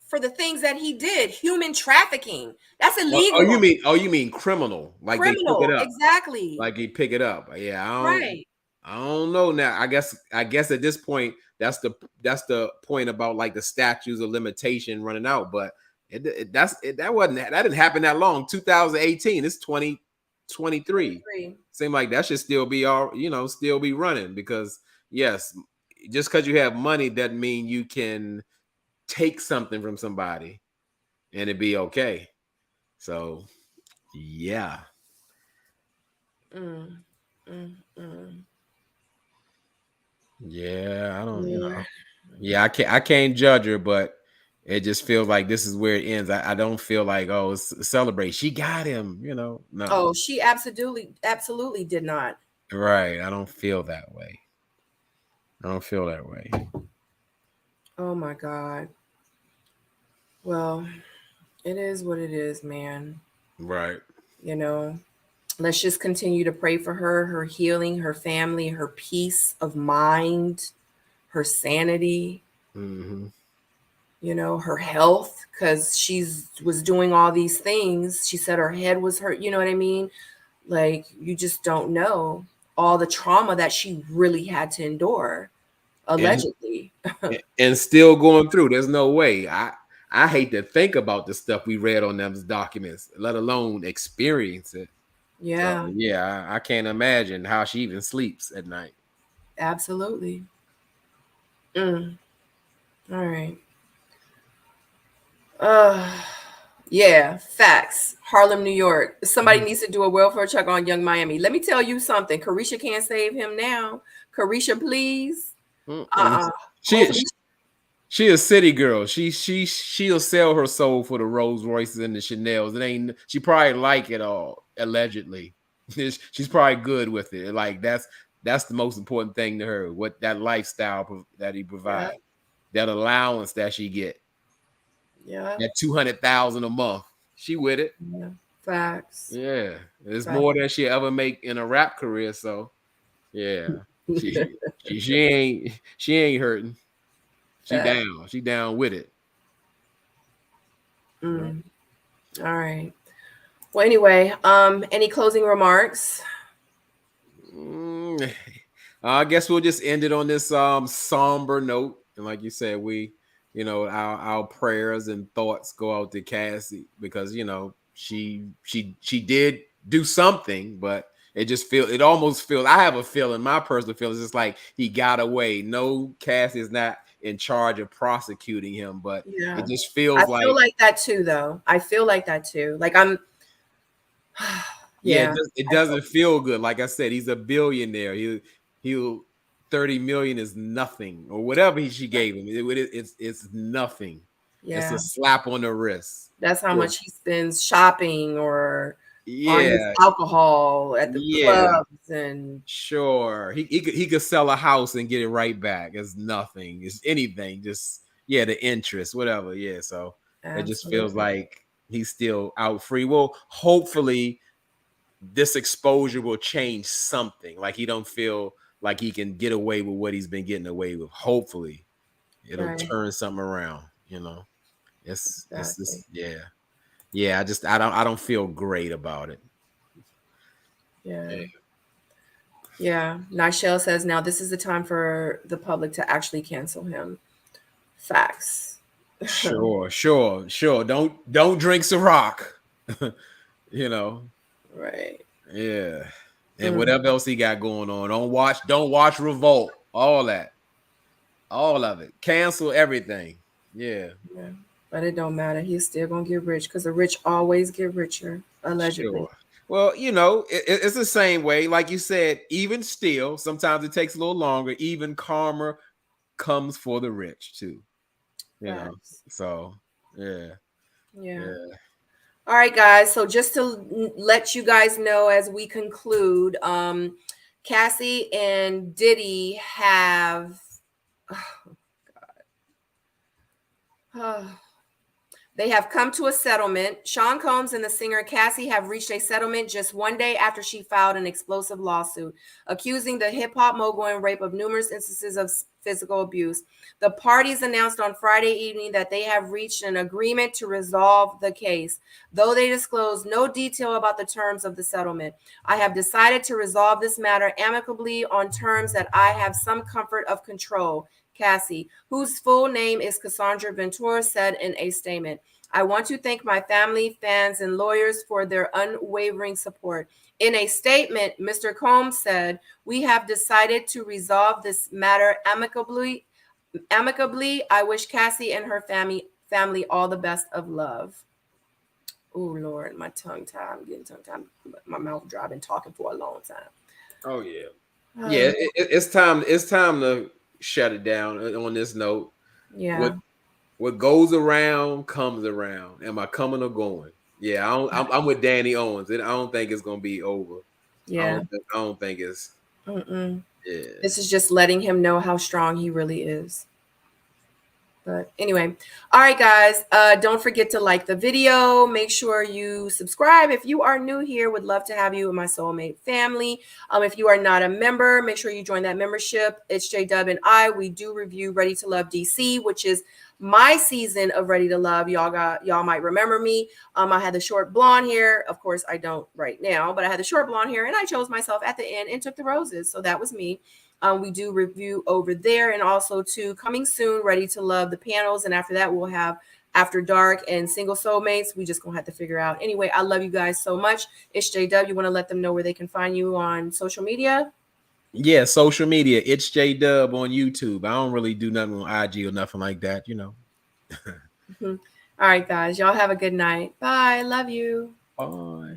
For the things that he did, human trafficking. That's illegal. You mean criminal? Like criminal, they pick it up. Exactly. Like he pick it up. Yeah, Right. I don't know now. I guess at this point, that's the point about like the statutes of limitation running out. But that didn't happen that long. 2018. It's 2023. Seem like that should still be still be running, because yes, just because you have money doesn't mean you can take something from somebody and it be okay. So yeah. Yeah, I don't I can't judge her, but it just feels like this is where it ends. I don't feel like, oh, it's celebrate, she got him, no. Oh, she absolutely did not. Right. I don't feel that way. Oh my God. Well, it is what it is, man. Right. Let's just continue to pray for her healing, her family, her peace of mind, her sanity, her health, because was doing all these things. She said her head was hurt. You know what I mean? Like, you just don't know all the trauma that she really had to endure, allegedly. And still going through. There's no way. I hate to think about the stuff we read on those documents, let alone experience it. Yeah. So, yeah, I can't imagine how she even sleeps at night. Absolutely. All right. Yeah, facts. Harlem, New York. Somebody needs to do a welfare check on Young Miami. Let me tell you something. Carisha can't save him now. Carisha, please. She a city girl. She'll sell her soul for the Rolls Royces and the Chanels. She probably like it all, allegedly. She's probably good with it. Like that's the most important thing to her. What that lifestyle that he provides, that allowance that she get. Yeah. That $200,000 a month. She with it. Yeah. Facts. Yeah. It's more than she ever make in a rap career. So yeah. She ain't hurting. She down with it. All right. Well, anyway, any closing remarks? I guess we'll just end it on this somber note. And like you said, we, our prayers and thoughts go out to Cassie, because she did do something, but it almost feels, I have a feeling, my personal feeling is just like he got away. No, Cassie is not in charge of prosecuting him, but it just feels I feel like that too, though. I feel like that too. Like I'm it doesn't feel good. Like I said, he's a billionaire. He'll 30 million is nothing, or whatever she gave him. It's nothing. Yeah. It's a slap on the wrist. That's how much he spends shopping or on his alcohol at the clubs. And sure, he could sell a house and get it right back. It's nothing. It's anything. Just the interest, whatever. Yeah. So it just feels like he's still out free. Well, hopefully this exposure will change something. Like he don't feel like he can get away with what he's been getting away with. Hopefully it'll turn something around. It's yeah. I don't feel great about it. Yeah. Nichelle says, now this is the time for the public to actually cancel him. Facts. Sure. Don't drink Ciroc. Right. Yeah. and whatever else he got going on. Don't watch Revolt. All of it. Cancel everything. Yeah. Yeah. But it don't matter. He's still gonna get rich because the rich always get richer, allegedly. Sure. Well, it's the same way. Like you said, even still, sometimes it takes a little longer. Even karma comes for the rich too. So yeah. All right, guys. So just to let you guys know as we conclude, Cassie and Diddy have they have come to a settlement. Sean Combs and the singer Cassie have reached a settlement just one day after she filed an explosive lawsuit accusing the hip-hop mogul and rape of numerous instances of physical abuse. The parties announced on Friday evening that they have reached an agreement to resolve the case, though they disclosed no detail about the terms of the settlement. I have decided to resolve this matter amicably on terms that I have some comfort of control, Cassie, whose full name is Cassandra Ventura, said in a statement. I want to thank my family, fans, and lawyers for their unwavering support. In a statement, Mr. Combs said, we have decided to resolve this matter amicably. I wish Cassie and her family all the best of love. Oh, Lord, my tongue tied. I'm getting tongue tied. My mouth dry. I've been talking for a long time. Oh, yeah. It's time to shut it down on this note. Yeah. What goes around comes around. Am I coming or going? Yeah, I'm with Danny Owens. I don't think it's gonna be over. Yeah. I don't think it's. Yeah. This is just letting him know how strong he really is. But anyway, all right, guys, don't forget to like the video. Make sure you subscribe. If you are new here, would love to have you in my Soulmate family. If you are not a member, make sure you join that membership. It's Jdub and we do review Ready to Love DC, which is my season of Ready to Love. Y'all might remember me. I had the short blonde hair. Of course, I don't right now, but I had the short blonde hair, and I chose myself at the end and took the roses. So that was me. We do review over there, and also to coming soon, Ready to Love the panels, and after that we'll have After Dark and Single Soulmates. We just gonna have to figure out. Anyway, I love you guys so much. It's Jdub. You want to let them know where they can find you on social media? Yeah, social media. It's Jdub on YouTube. I don't really do nothing on IG or nothing like that, All right, guys. Y'all have a good night. Bye. Love you. Bye.